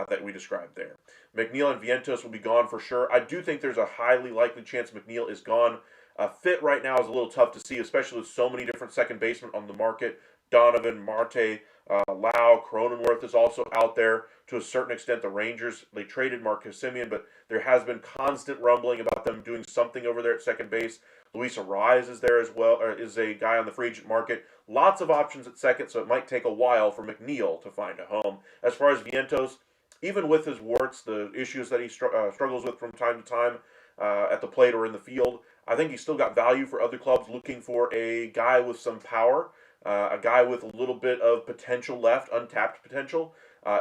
that we described there. McNeil and Vientos will be gone for sure. I do think there's a highly likely chance McNeil is gone. Fit right now is a little tough to see, especially with so many different second basemen on the market. Donovan, Marte, Lau, Cronenworth is also out there. To a certain extent, the Rangers, they traded Marcus Semien, but there has been constant rumbling about them doing something over there at second base. Luis Arraez is there as well, or is a guy on the free agent market. Lots of options at second, so it might take a while for McNeil to find a home. As far as Vientos, even with his warts, the issues that he struggles with from time to time at the plate or in the field, I think he's still got value for other clubs looking for a guy with some power, a guy with a little bit of potential left, untapped potential.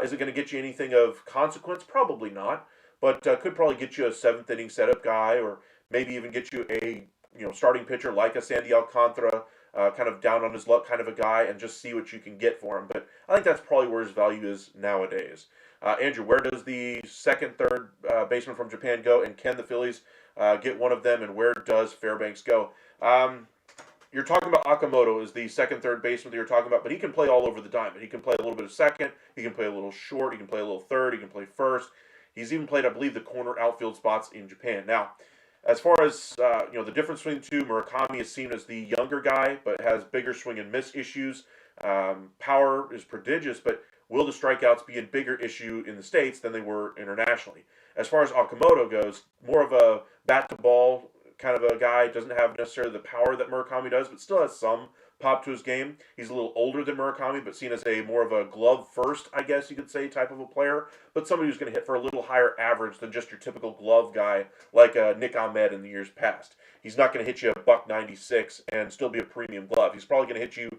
Is it going to get you anything of consequence? Probably not, but could probably get you a 7th inning setup guy, or maybe even get you a starting pitcher like a Sandy Alcantara, kind of down on his luck kind of a guy, and just see what you can get for him. But I think that's probably where his value is nowadays. Andrew, where does the 2nd, 3rd baseman from Japan go, and can the Phillies get one of them, and where does Fairbanks go? You're talking about Okamoto is the 2nd, 3rd baseman that you're talking about, but he can play all over the diamond. He can play a little bit of second, he can play a little short, he can play a little third, he can play first. He's even played, I believe, the corner outfield spots in Japan. Now, as far as the difference between the two, Murakami is seen as the younger guy, but has bigger swing and miss issues. Power is prodigious, but will the strikeouts be a bigger issue in the States than they were internationally? As far as Okamoto goes, more of a bat-to-ball kind of a guy, doesn't have necessarily the power that Murakami does, but still has some pop to his game. He's a little older than Murakami, but seen as a more of a glove-first, I guess you could say, type of a player, but somebody who's going to hit for a little higher average than just your typical glove guy like Nick Ahmed in the years past. He's not going to hit you a $196 and still be a premium glove. He's probably going to hit you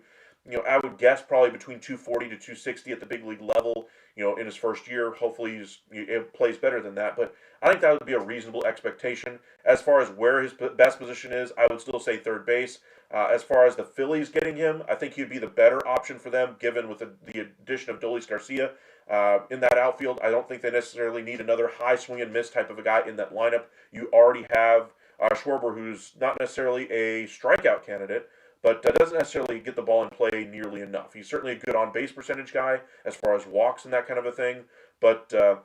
I would guess probably between 240 to 260 at the big league level, in his first year. Hopefully he plays better than that. But I think that would be a reasonable expectation. As far as where his best position is, I would still say third base. As far as the Phillies getting him, I think he'd be the better option for them, given with the addition of Dolis Garcia in that outfield. I don't think they necessarily need another high swing and miss type of a guy in that lineup. You already have Schwarber, who's not necessarily a strikeout candidate, but doesn't necessarily get the ball in play nearly enough. He's certainly a good on-base percentage guy as far as walks and that kind of a thing, but the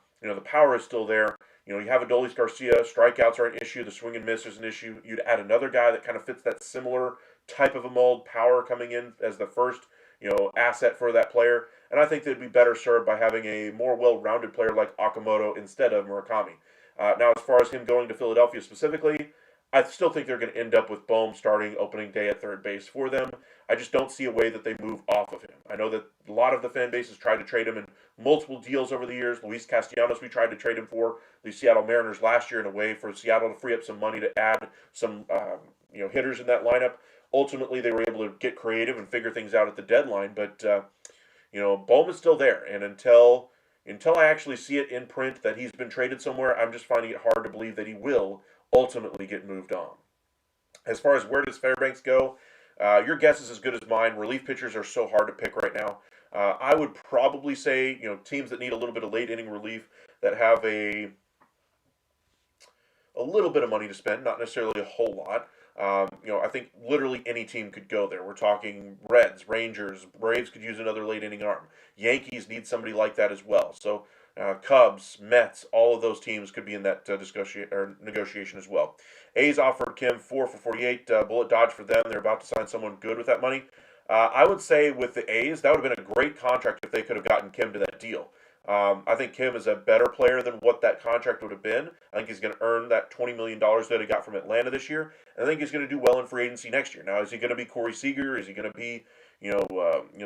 power is still there. You have Adolis Garcia, strikeouts are an issue, the swing and miss is an issue. You'd add another guy that kind of fits that similar type of a mold, power coming in as the first, asset for that player, and I think they'd be better served by having a more well-rounded player like Okamoto instead of Murakami. Now, as far as him going to Philadelphia specifically, I still think they're going to end up with Bohm starting opening day at third base for them. I just don't see a way that they move off of him. I know that a lot of the fan bases tried to trade him in multiple deals over the years. Luis Castellanos, we tried to trade him for the Seattle Mariners last year in a way for Seattle to free up some money to add some hitters in that lineup. Ultimately, they were able to get creative and figure things out at the deadline. But Bohm is still there, and until I actually see it in print that he's been traded somewhere, I'm just finding it hard to believe that he will ultimately get moved on. As far as where does Fairbanks go, your guess is as good as mine. Relief pitchers are so hard to pick right now. I would probably say, teams that need a little bit of late inning relief that have a little bit of money to spend, not necessarily a whole lot. I think literally any team could go there. We're talking Reds, Rangers, Braves could use another late inning arm. Yankees need somebody like that as well. So Cubs, Mets, all of those teams could be in that negotiation as well. A's offered Kim 4 for 48. Bullet dodge for them. They're about to sign someone good with that money. I would say with the A's, that would have been a great contract if they could have gotten Kim to that deal. I think Kim is a better player than what that contract would have been. I think he's going to earn that $20 million that he got from Atlanta this year. And I think he's going to do well in free agency next year. Now, is he going to be Corey Seager? Is he going to be,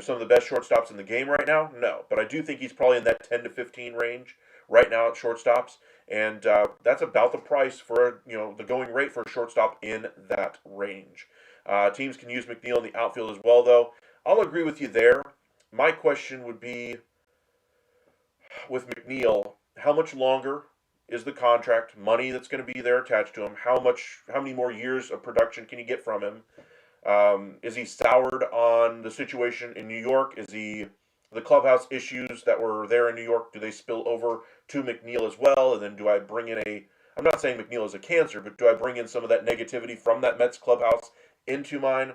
some of the best shortstops in the game right now? No. But I do think he's probably in that 10 to 15 range right now at shortstops. And that's about the price for, the going rate for a shortstop in that range. Teams can use McNeil in the outfield as well, though. I'll agree with you there. My question would be, with McNeil, how much longer is the contract, money that's going to be there attached to him? How many more years of production can you get from him? Is he soured on the situation in New York? Is the clubhouse issues that were there in New York, do they spill over to McNeil as well? And then do I bring in I'm not saying McNeil is a cancer, but do I bring in some of that negativity from that Mets clubhouse into mine?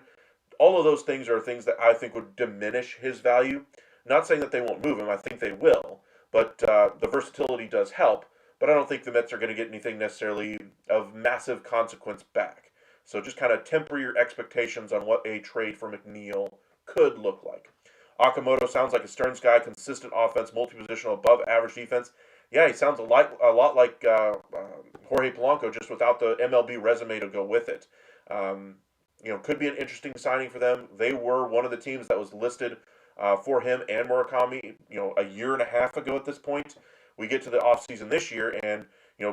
All of those things are things that I think would diminish his value. Not saying that they won't move him, I think they will. But the versatility does help. But I don't think the Mets are going to get anything necessarily of massive consequence back. So just kind of temper your expectations on what a trade for McNeil could look like. Okamoto sounds like a Stearns guy, consistent offense, multi-positional, above average defense. Yeah, he sounds a lot like Jorge Polanco, just without the MLB resume to go with it. Could be an interesting signing for them. They were one of the teams that was listed for him and Murakami, a year and a half ago at this point. We get to the offseason this year, and,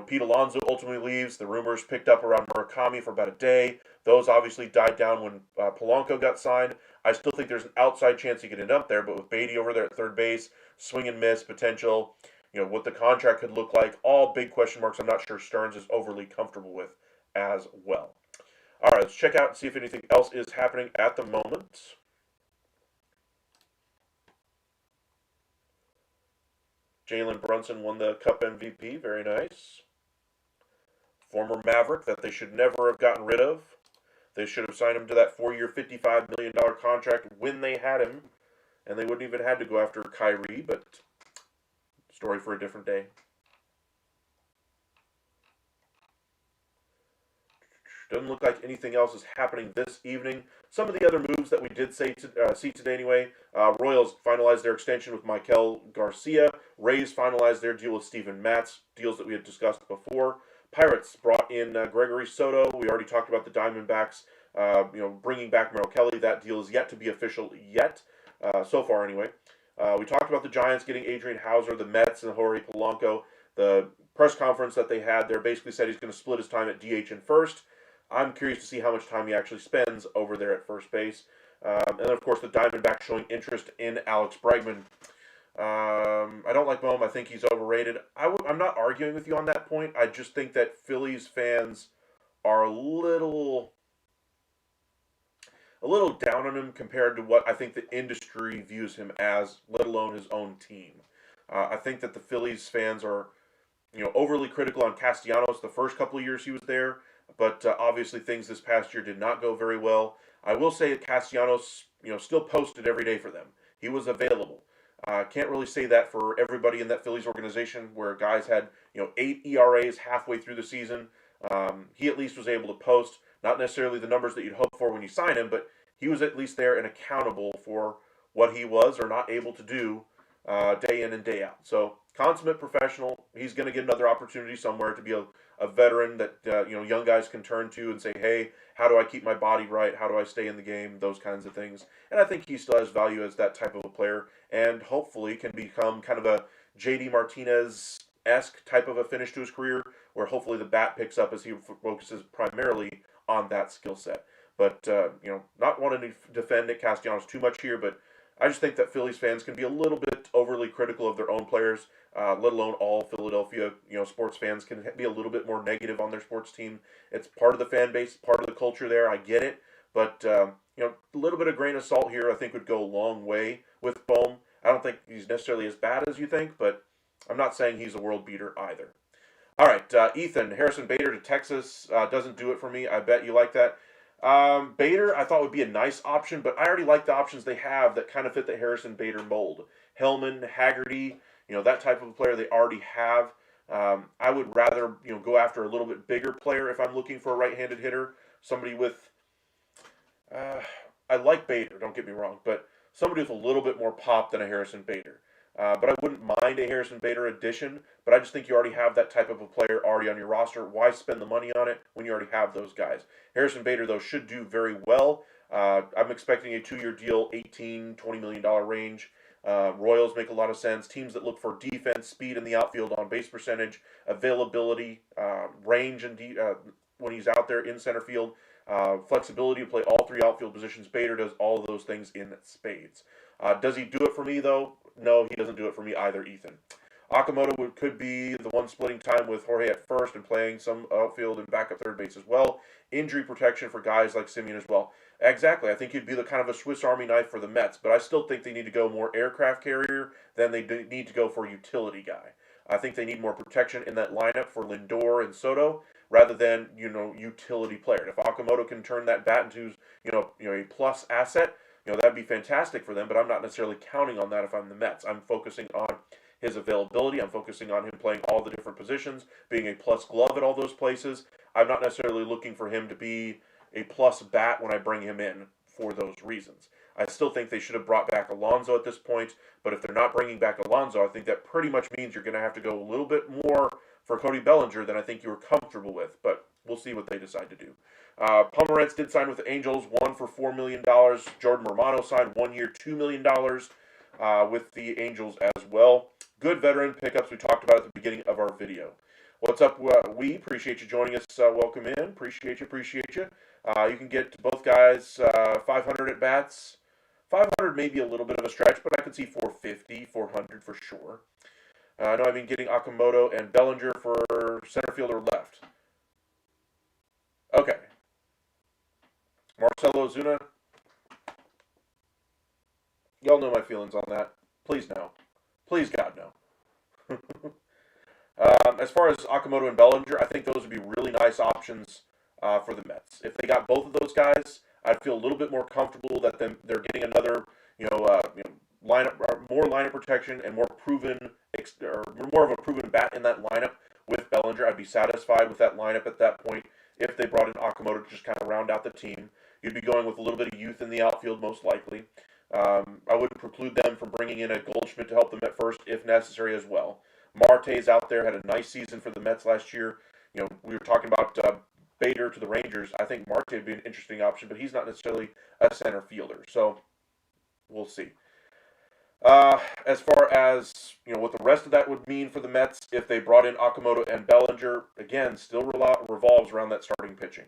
Pete Alonso ultimately leaves. The rumors picked up around Murakami for about a day. Those obviously died down when Polanco got signed. I still think there's an outside chance he could end up there, but with Beatty over there at third base, swing and miss potential, what the contract could look like, all big question marks I'm not sure Stearns is overly comfortable with as well. All right, let's check out and see if anything else is happening at the moment. Jalen Brunson won the Cup MVP. Very nice. Former Maverick that they should never have gotten rid of. They should have signed him to that 4-year, $55 million contract when they had him. And they wouldn't even had to go after Kyrie, but story for a different day. Doesn't look like anything else is happening this evening. Some of the other moves that we did see today anyway. Royals finalized their extension with Michael Garcia. Rays finalized their deal with Steven Matz, deals that we had discussed before. Pirates brought in Gregory Soto. We already talked about the Diamondbacks, bringing back Merrill Kelly. That deal is yet to be official yet, so far anyway. We talked about the Giants getting Adrian Hauser, the Mets, and Jorge Polanco. The press conference that they had there basically said he's going to split his time at DH and first. I'm curious to see how much time he actually spends over there at first base. And then, of course, the Diamondbacks showing interest in Alex Bregman. I don't like Bohm. I think he's overrated. I'm not arguing with you on that point. I just think that Phillies fans are a little down on him compared to what I think the industry views him as, let alone his own team. I think that the Phillies fans are, overly critical on Castellanos the first couple of years he was there, but obviously things this past year did not go very well. I will say that Castellanos, still posted every day for them. He was available. Can't really say that for everybody in that Phillies organization, where guys had 8 ERAs halfway through the season. He at least was able to post, not necessarily the numbers that you'd hope for when you sign him, but he was at least there and accountable for what he was or not able to do day in and day out. So consummate professional. He's going to get another opportunity somewhere to be a veteran that young guys can turn to and say, hey, how do I keep my body right? How do I stay in the game? Those kinds of things. And I think he still has value as that type of a player, and hopefully can become kind of a JD Martinez-esque type of a finish to his career, where hopefully the bat picks up as he focuses primarily on that skill set. But not wanting to defend Nick Castellanos too much here, but I just think that Phillies fans can be a little bit overly critical of their own players, let alone all Philadelphia, sports fans can be a little bit more negative on their sports team. It's part of the fan base, part of the culture there. I get it, but a little bit of grain of salt here, I think, would go a long way with Bohm. I don't think he's necessarily as bad as you think, but I'm not saying he's a world beater either. All right, Ethan, Harrison Bader to Texas doesn't do it for me. I bet you like that. Bader, I thought would be a nice option, but I already like the options they have that kind of fit the Harrison Bader mold. Hellman, Haggerty, that type of player they already have. I would rather, go after a little bit bigger player if I'm looking for a right-handed hitter. Somebody with, I like Bader, don't get me wrong, but somebody with a little bit more pop than a Harrison Bader. But I wouldn't mind a Harrison Bader addition, but I just think you already have that type of a player already on your roster. Why spend the money on it when you already have those guys? Harrison Bader, though, should do very well. I'm expecting a 2-year deal, $18-20 million range. Royals make a lot of sense. Teams that look for defense, speed in the outfield, on base percentage, availability, range, and when he's out there in center field, flexibility to play all three outfield positions. Bader does all of those things in spades. Does he do it for me, though? No, he doesn't do it for me either, Ethan. Okamoto could be the one splitting time with Jorge at first and playing some outfield and backup third base as well. Injury protection for guys like Simeon as well. Exactly. I think he'd be the kind of a Swiss Army knife for the Mets, but I still think they need to go more aircraft carrier than they need to go for utility guy. I think they need more protection in that lineup for Lindor and Soto rather than, utility player. If Okamoto can turn that bat into, a plus asset, that'd be fantastic for them, but I'm not necessarily counting on that if I'm the Mets. I'm focusing on his availability. I'm focusing on him playing all the different positions, being a plus glove at all those places. I'm not necessarily looking for him to be a plus bat when I bring him in for those reasons. I still think they should have brought back Alonso at this point, but if they're not bringing back Alonso, I think that pretty much means you're going to have to go a little bit more for Cody Bellinger than I think you were comfortable with, but we'll see what they decide to do. Pomeranz did sign with the Angels, one for $4 million. Jordan Romano signed 1 year, $2 million with the Angels as well. Good veteran pickups we talked about at the beginning of our video. What's up? We appreciate you joining us. Welcome in. Appreciate you. You can get both guys 500 at bats. 500 may be a little bit of a stretch, but I could see 450, 400 for sure. I know I've been getting Okamoto and Bellinger for center field or left. Okay. Marcelo Ozuna. Y'all know my feelings on that. Please no. Please God no. As far as Okamoto and Bellinger, I think those would be really nice options for the Mets. If they got both of those guys, I'd feel a little bit more comfortable that they're getting another, lineup, more lineup protection and more more of a proven bat in that lineup with Bellinger. I'd be satisfied with that lineup at that point. If they brought in Okamoto to just kind of round out the team, you'd be going with a little bit of youth in the outfield most likely. I wouldn't preclude them from bringing in a Goldschmidt to help them at first if necessary as well. Marte's out there, had a nice season for the Mets last year. We were talking about Bader to the Rangers. I think Marte would be an interesting option, but he's not necessarily a center fielder. So we'll see. As far as what the rest of that would mean for the Mets if they brought in Okamoto and Bellinger, again, still revolves around that starting pitching.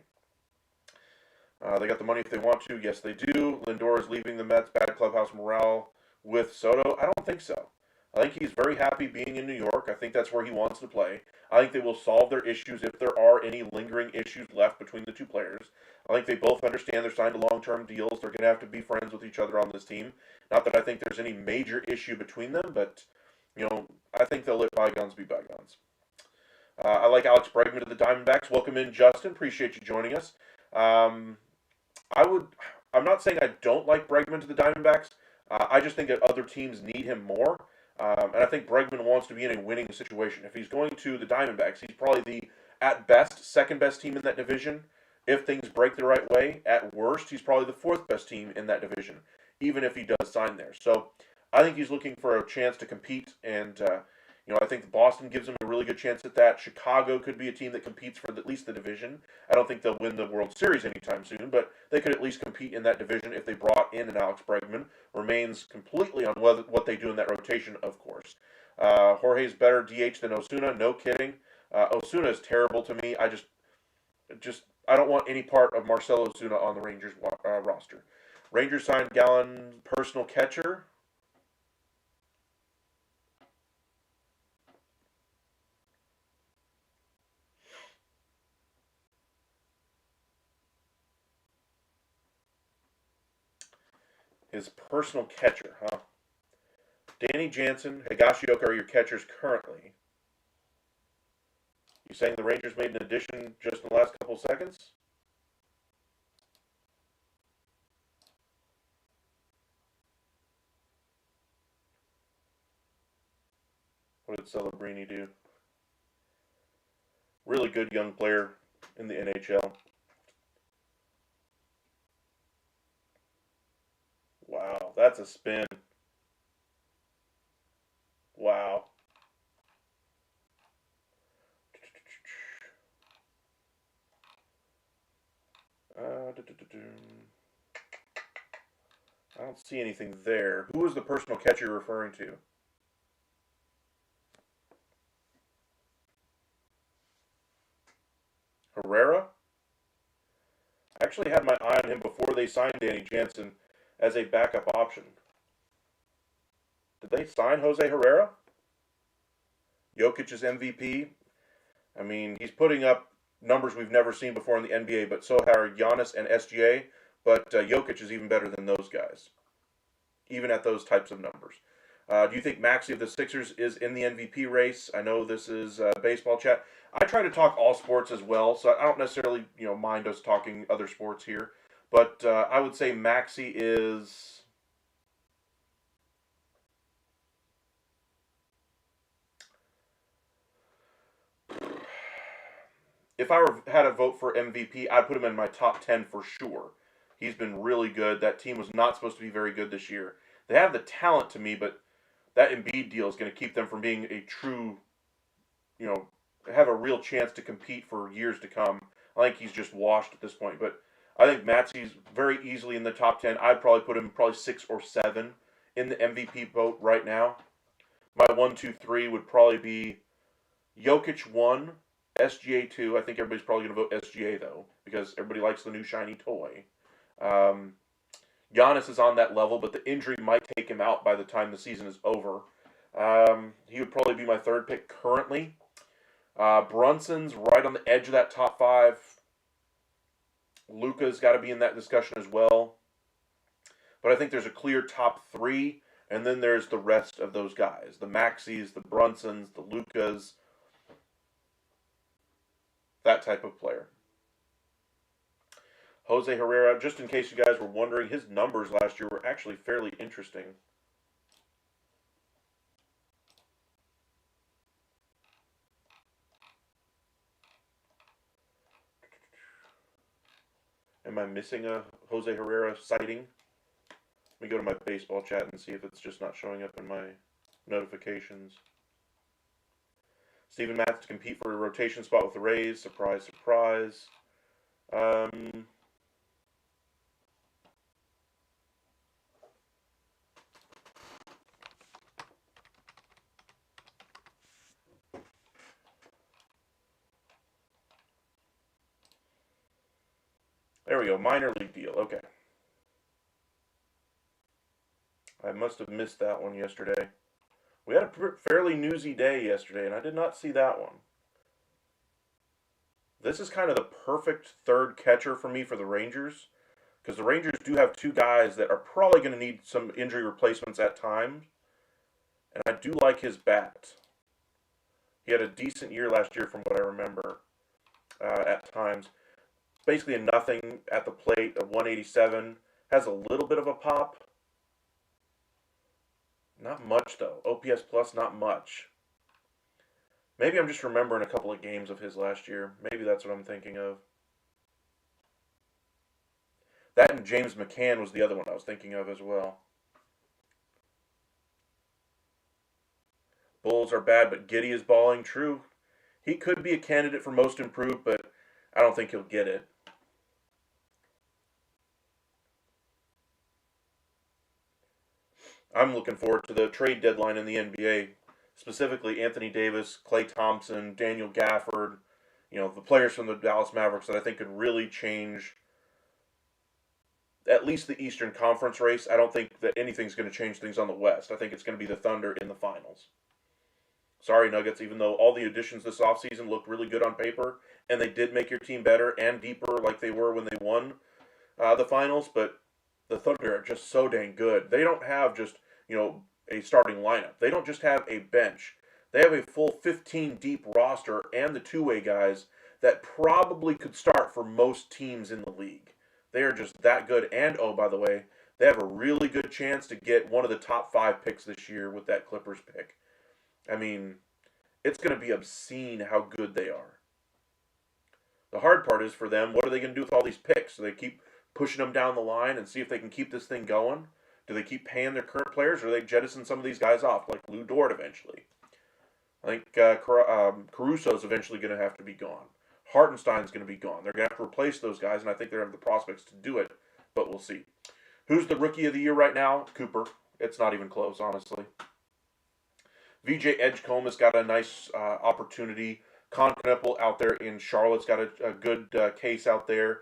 They got the money if they want to. Yes, they do. Lindor is leaving the Mets. Bad clubhouse morale with Soto. I don't think so. I think he's very happy being in New York. I think that's where he wants to play. I think they will solve their issues if there are any lingering issues left between the two players. I think they both understand they're signed to long-term deals. They're going to have to be friends with each other on this team. Not that I think there's any major issue between them, but I think they'll let bygones be bygones. I like Alex Bregman to the Diamondbacks. Welcome in, Justin. Appreciate you joining us. Um, I would. I'm not saying I don't like Bregman to the Diamondbacks. I just think that other teams need him more, and I think Bregman wants to be in a winning situation. If he's going to the Diamondbacks, he's probably the at best second best team in that division. If things break the right way, at worst, he's probably the fourth best team in that division, even if he does sign there. So I think he's looking for a chance to compete, and I think Boston gives him a really good chance at that. Chicago could be a team that competes for at least the division. I don't think they'll win the World Series anytime soon, but they could at least compete in that division if they brought in an Alex Bregman. Remains completely on what they do in that rotation, of course. Jorge's better DH than Osuna, no kidding. Osuna is terrible to me. I don't want any part of Marcell Osuna on the Rangers roster. Rangers signed Gallen personal catcher. His personal catcher, huh? Danny Jansen, Higashioka are your catchers currently. You saying the Rangers made an addition just in the last couple seconds? What did Celebrini do? Really good young player in the NHL. Wow, that's a spin. Wow. I don't see anything there. Who is the personal catcher you're referring to? Herrera? I actually had my eye on him before they signed Danny Jansen as a backup option. Did they sign Jose Herrera? Jokic's MVP. I mean, he's putting up numbers we've never seen before in the NBA, but so are Giannis and SGA. But Jokic is even better than those guys, even at those types of numbers. Do you think Maxey of the Sixers is in the MVP race? I know this is baseball chat. I try to talk all sports as well, so I don't necessarily mind us talking other sports here. But I would say Maxey is. If I had a vote for MVP, I'd put him in my top 10 for sure. He's been really good. That team was not supposed to be very good this year. They have the talent to me, but that Embiid deal is going to keep them from being a true, you know, have a real chance to compete for years to come. I think he's just washed at this point. But I think Maxey's very easily in the top 10. I'd probably put him probably 6 or 7 in the MVP vote right now. My 1, 2, 3 would probably be Jokic 1, SGA 2. I think everybody's probably going to vote SGA, though, because everybody likes the new shiny toy. Um, Giannis is on that level, but the injury might take him out by the time the season is over. He would probably be my third pick currently. Brunson's right on the edge of that top 5. Luka's got to be in that discussion as well. But I think there's a clear top 3, and then there's the rest of those guys. The Maxies, the Brunsons, the Lukas. That type of player. Jose Herrera, just in case you guys were wondering, his numbers last year were actually fairly interesting. Am I missing a Jose Herrera sighting? Let me go to my baseball chat and see if it's just not showing up in my notifications. Steven Matz to compete for a rotation spot with the Rays. Surprise, surprise. There we go. Minor league deal. Okay. I must have missed that one yesterday. We had a fairly newsy day yesterday, and I did not see that one. This is kind of the perfect third catcher for me for the Rangers, because the Rangers do have two guys that are probably going to need some injury replacements at times, and I do like his bat. He had a decent year last year from what I remember at times. Basically a nothing at the plate, a 187. Has a little bit of a pop. Not much, though. OPS plus, not much. Maybe I'm just remembering a couple of games of his last year. Maybe that's what I'm thinking of. That and James McCann was the other one I was thinking of as well. Bulls are bad, but Giddy is balling. True. He could be a candidate for most improved, but I don't think he'll get it. I'm looking forward to the trade deadline in the NBA, specifically Anthony Davis, Klay Thompson, Daniel Gafford, the players from the Dallas Mavericks that I think could really change at least the Eastern Conference race. I don't think that anything's going to change things on the West. I think it's going to be the Thunder in the finals. Sorry, Nuggets, even though all the additions this offseason look really good on paper, and they did make your team better and deeper like they were when they won the finals, but the Thunder are just so dang good. They don't have just, a starting lineup. They don't just have a bench. They have a full 15 deep roster and the two-way guys that probably could start for most teams in the league. They are just that good. And, oh, by the way, they have a really good chance to get one of the top 5 picks this year with that Clippers pick. I mean, it's going to be obscene how good they are. The hard part is for them, what are they going to do with all these picks? Do they keep pushing them down the line and see if they can keep this thing going? Do they keep paying their current players, or do they jettison some of these guys off, like Lou Dort eventually? I think Caruso's eventually going to have to be gone. Hartenstein's going to be gone. They're going to have to replace those guys, and I think they have the prospects to do it, but we'll see. Who's the rookie of the year right now? Cooper. It's not even close, honestly. VJ Edgecombe has got a nice opportunity. Con Knuppel out there in Charlotte's got a good case out there.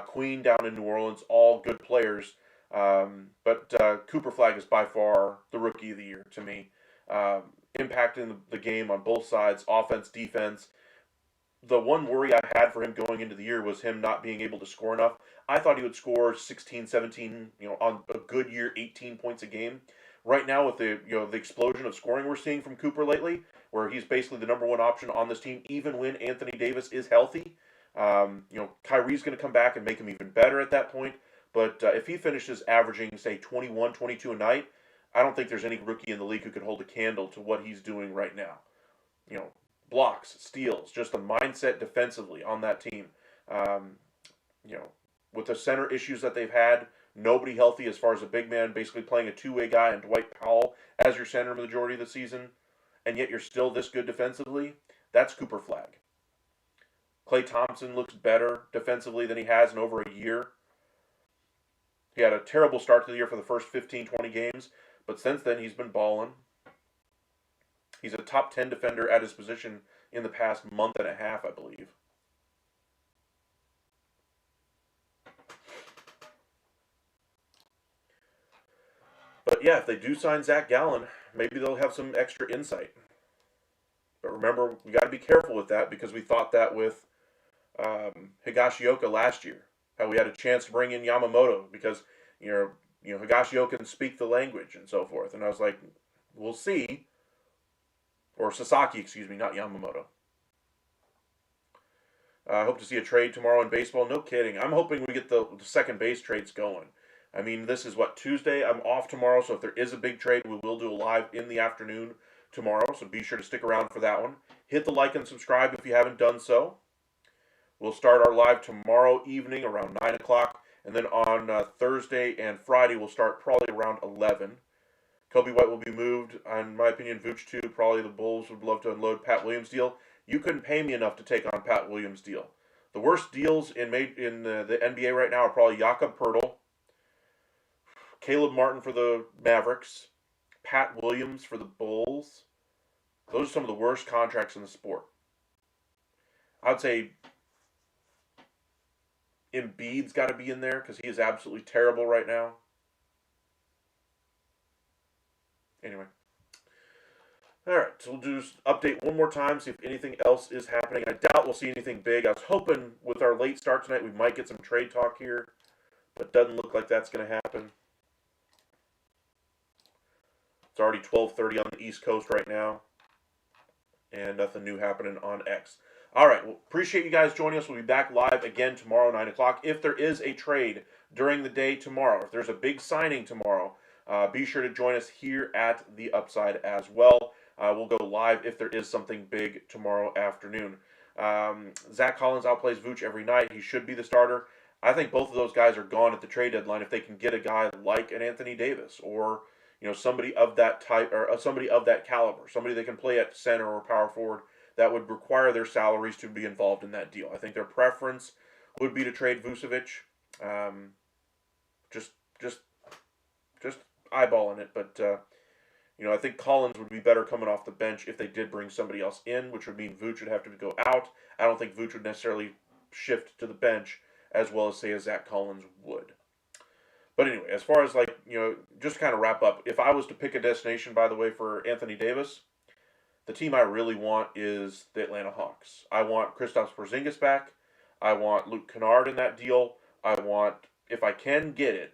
Queen down in New Orleans, all good players. But Cooper Flag is by far the rookie of the year to me. Impacting the game on both sides, offense, defense. The one worry I had for him going into the year was him not being able to score enough. I thought he would score 16, 17, on a good year, 18 points a game. Right now, with the explosion of scoring we're seeing from Cooper lately, where he's basically the number one option on this team, even when Anthony Davis is healthy. Kyrie's going to come back and make him even better at that point. But if he finishes averaging, say, 21, 22 a night, I don't think there's any rookie in the league who could hold a candle to what he's doing right now. Blocks, steals, just the mindset defensively on that team. With the center issues that they've had, nobody healthy as far as a big man, basically playing a two-way guy and Dwight Powell as your center the majority of the season, and yet you're still this good defensively, that's Cooper Flag. Klay Thompson looks better defensively than he has in over a year. He had a terrible start to the year for the first 15, 20 games, but since then he's been balling. He's a top 10 defender at his position in the past month and a half, I believe. But yeah, if they do sign Zach Gallen, maybe they'll have some extra insight. But remember, we got to be careful with that because we thought that with Higashioka last year. How we had a chance to bring in Yamamoto because Higashioka can speak the language and so forth. And I was like, we'll see. Or Sasaki, excuse me, not Yamamoto. I hope to see a trade tomorrow in baseball. No kidding. I'm hoping we get the second base trades going. I mean, this is Tuesday? I'm off tomorrow, so if there is a big trade, we will do a live in the afternoon tomorrow, so be sure to stick around for that one. Hit the like and subscribe if you haven't done so. We'll start our live tomorrow evening around 9 o'clock, and then on Thursday and Friday we'll start probably around 11. Kobe White will be moved. In my opinion, Vooch too. Probably the Bulls would love to unload Pat Williams' deal. You couldn't pay me enough to take on Pat Williams' deal. The worst deals in the NBA right now are probably Jakob Poeltl, Caleb Martin for the Mavericks, Pat Williams for the Bulls. Those are some of the worst contracts in the sport. I'd say Embiid's got to be in there because he is absolutely terrible right now. Anyway. All right, so we'll just update one more time, see if anything else is happening. I doubt we'll see anything big. I was hoping with our late start tonight we might get some trade talk here, but doesn't look like that's going to happen. It's already 12:30 on the East Coast right now, and nothing new happening on X. All right, well, appreciate you guys joining us. We'll be back live again tomorrow, 9 o'clock. If there is a trade during the day tomorrow, if there's a big signing tomorrow, be sure to join us here at the Upside as well. We'll go live if there is something big tomorrow afternoon. Zach Collins outplays Vooch every night. He should be the starter. I think both of those guys are gone at the trade deadline if they can get a guy like an Anthony Davis or somebody of that type or somebody of that caliber, somebody that can play at center or power forward that would require their salaries to be involved in that deal. I think their preference would be to trade Vucevic. Just eyeballing it, but I think Collins would be better coming off the bench if they did bring somebody else in, which would mean Vooch would have to go out. I don't think Vooch would necessarily shift to the bench as well as, say, a Zach Collins would. But anyway, as far as just kind of wrap up, if I was to pick a destination, by the way, for Anthony Davis, the team I really want is the Atlanta Hawks. I want Kristaps Porzingis back. I want Luke Kennard in that deal. I want, if I can get it,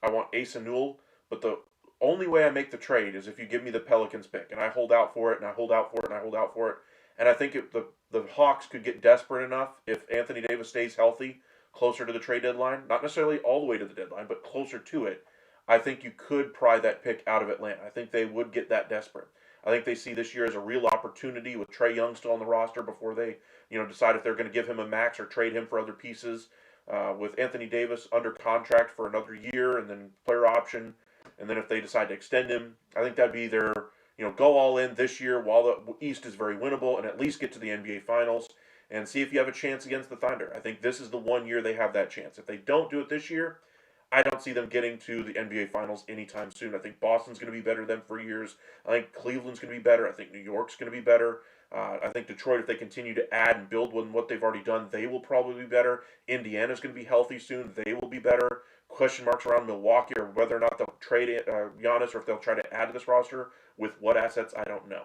I want Asa Newell, but the only way I make the trade is if you give me the Pelicans pick, and I hold out for it, and I hold out for it, and I hold out for it. And I think the Hawks could get desperate enough if Anthony Davis stays healthy closer to the trade deadline, not necessarily all the way to the deadline, but closer to it. I think you could pry that pick out of Atlanta. I think they would get that desperate. I think they see this year as a real opportunity with Trae Young still on the roster before they decide if they're going to give him a max or trade him for other pieces. With Anthony Davis under contract for another year and then player option, and then if they decide to extend him, I think that'd be their, go all in this year while the East is very winnable and at least get to the NBA Finals and see if you have a chance against the Thunder. I think this is the one year they have that chance. If they don't do it this year, I don't see them getting to the NBA Finals anytime soon. I think Boston's going to be better than for years. I think Cleveland's going to be better. I think New York's going to be better. I think Detroit, if they continue to add and build on what they've already done, they will probably be better. Indiana's going to be healthy soon. They will be better. Question marks around Milwaukee or whether or not they'll trade Giannis or if they'll try to add to this roster with what assets, I don't know.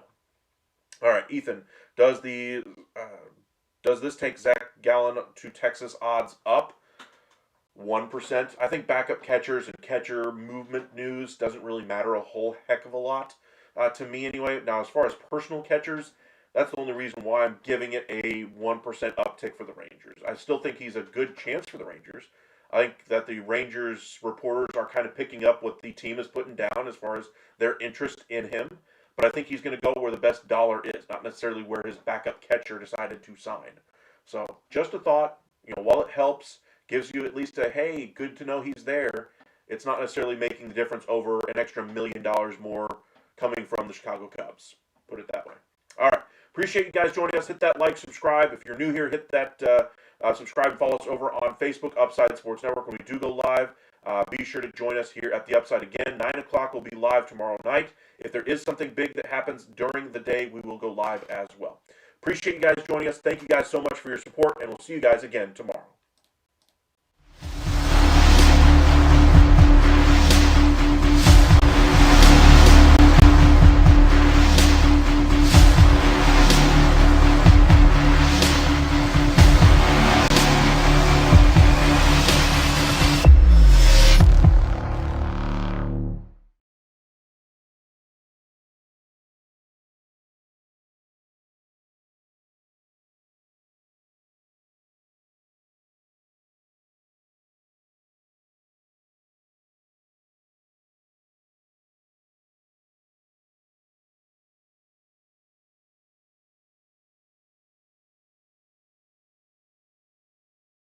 All right, Ethan, does this take Zach Gallen to Texas odds up? 1%. I think backup catchers and catcher movement news doesn't really matter a whole heck of a lot to me anyway. Now, as far as personal catchers, that's the only reason why I'm giving it a 1% uptick for the Rangers. I still think he's a good chance for the Rangers. I think that the Rangers reporters are kind of picking up what the team is putting down as far as their interest in him. But I think he's going to go where the best dollar is, not necessarily where his backup catcher decided to sign. So just a thought, while it helps, gives you at least a, hey, good to know he's there, it's not necessarily making the difference over an extra $1 million more coming from the Chicago Cubs. Put it that way. All right. Appreciate you guys joining us. Hit that like, subscribe. If you're new here, hit that subscribe and follow us over on Facebook, Upside Sports Network, when we do go live. Be sure to join us here at the Upside again. 9 o'clock will be live tomorrow night. If there is something big that happens during the day, we will go live as well. Appreciate you guys joining us. Thank you guys so much for your support, and we'll see you guys again tomorrow.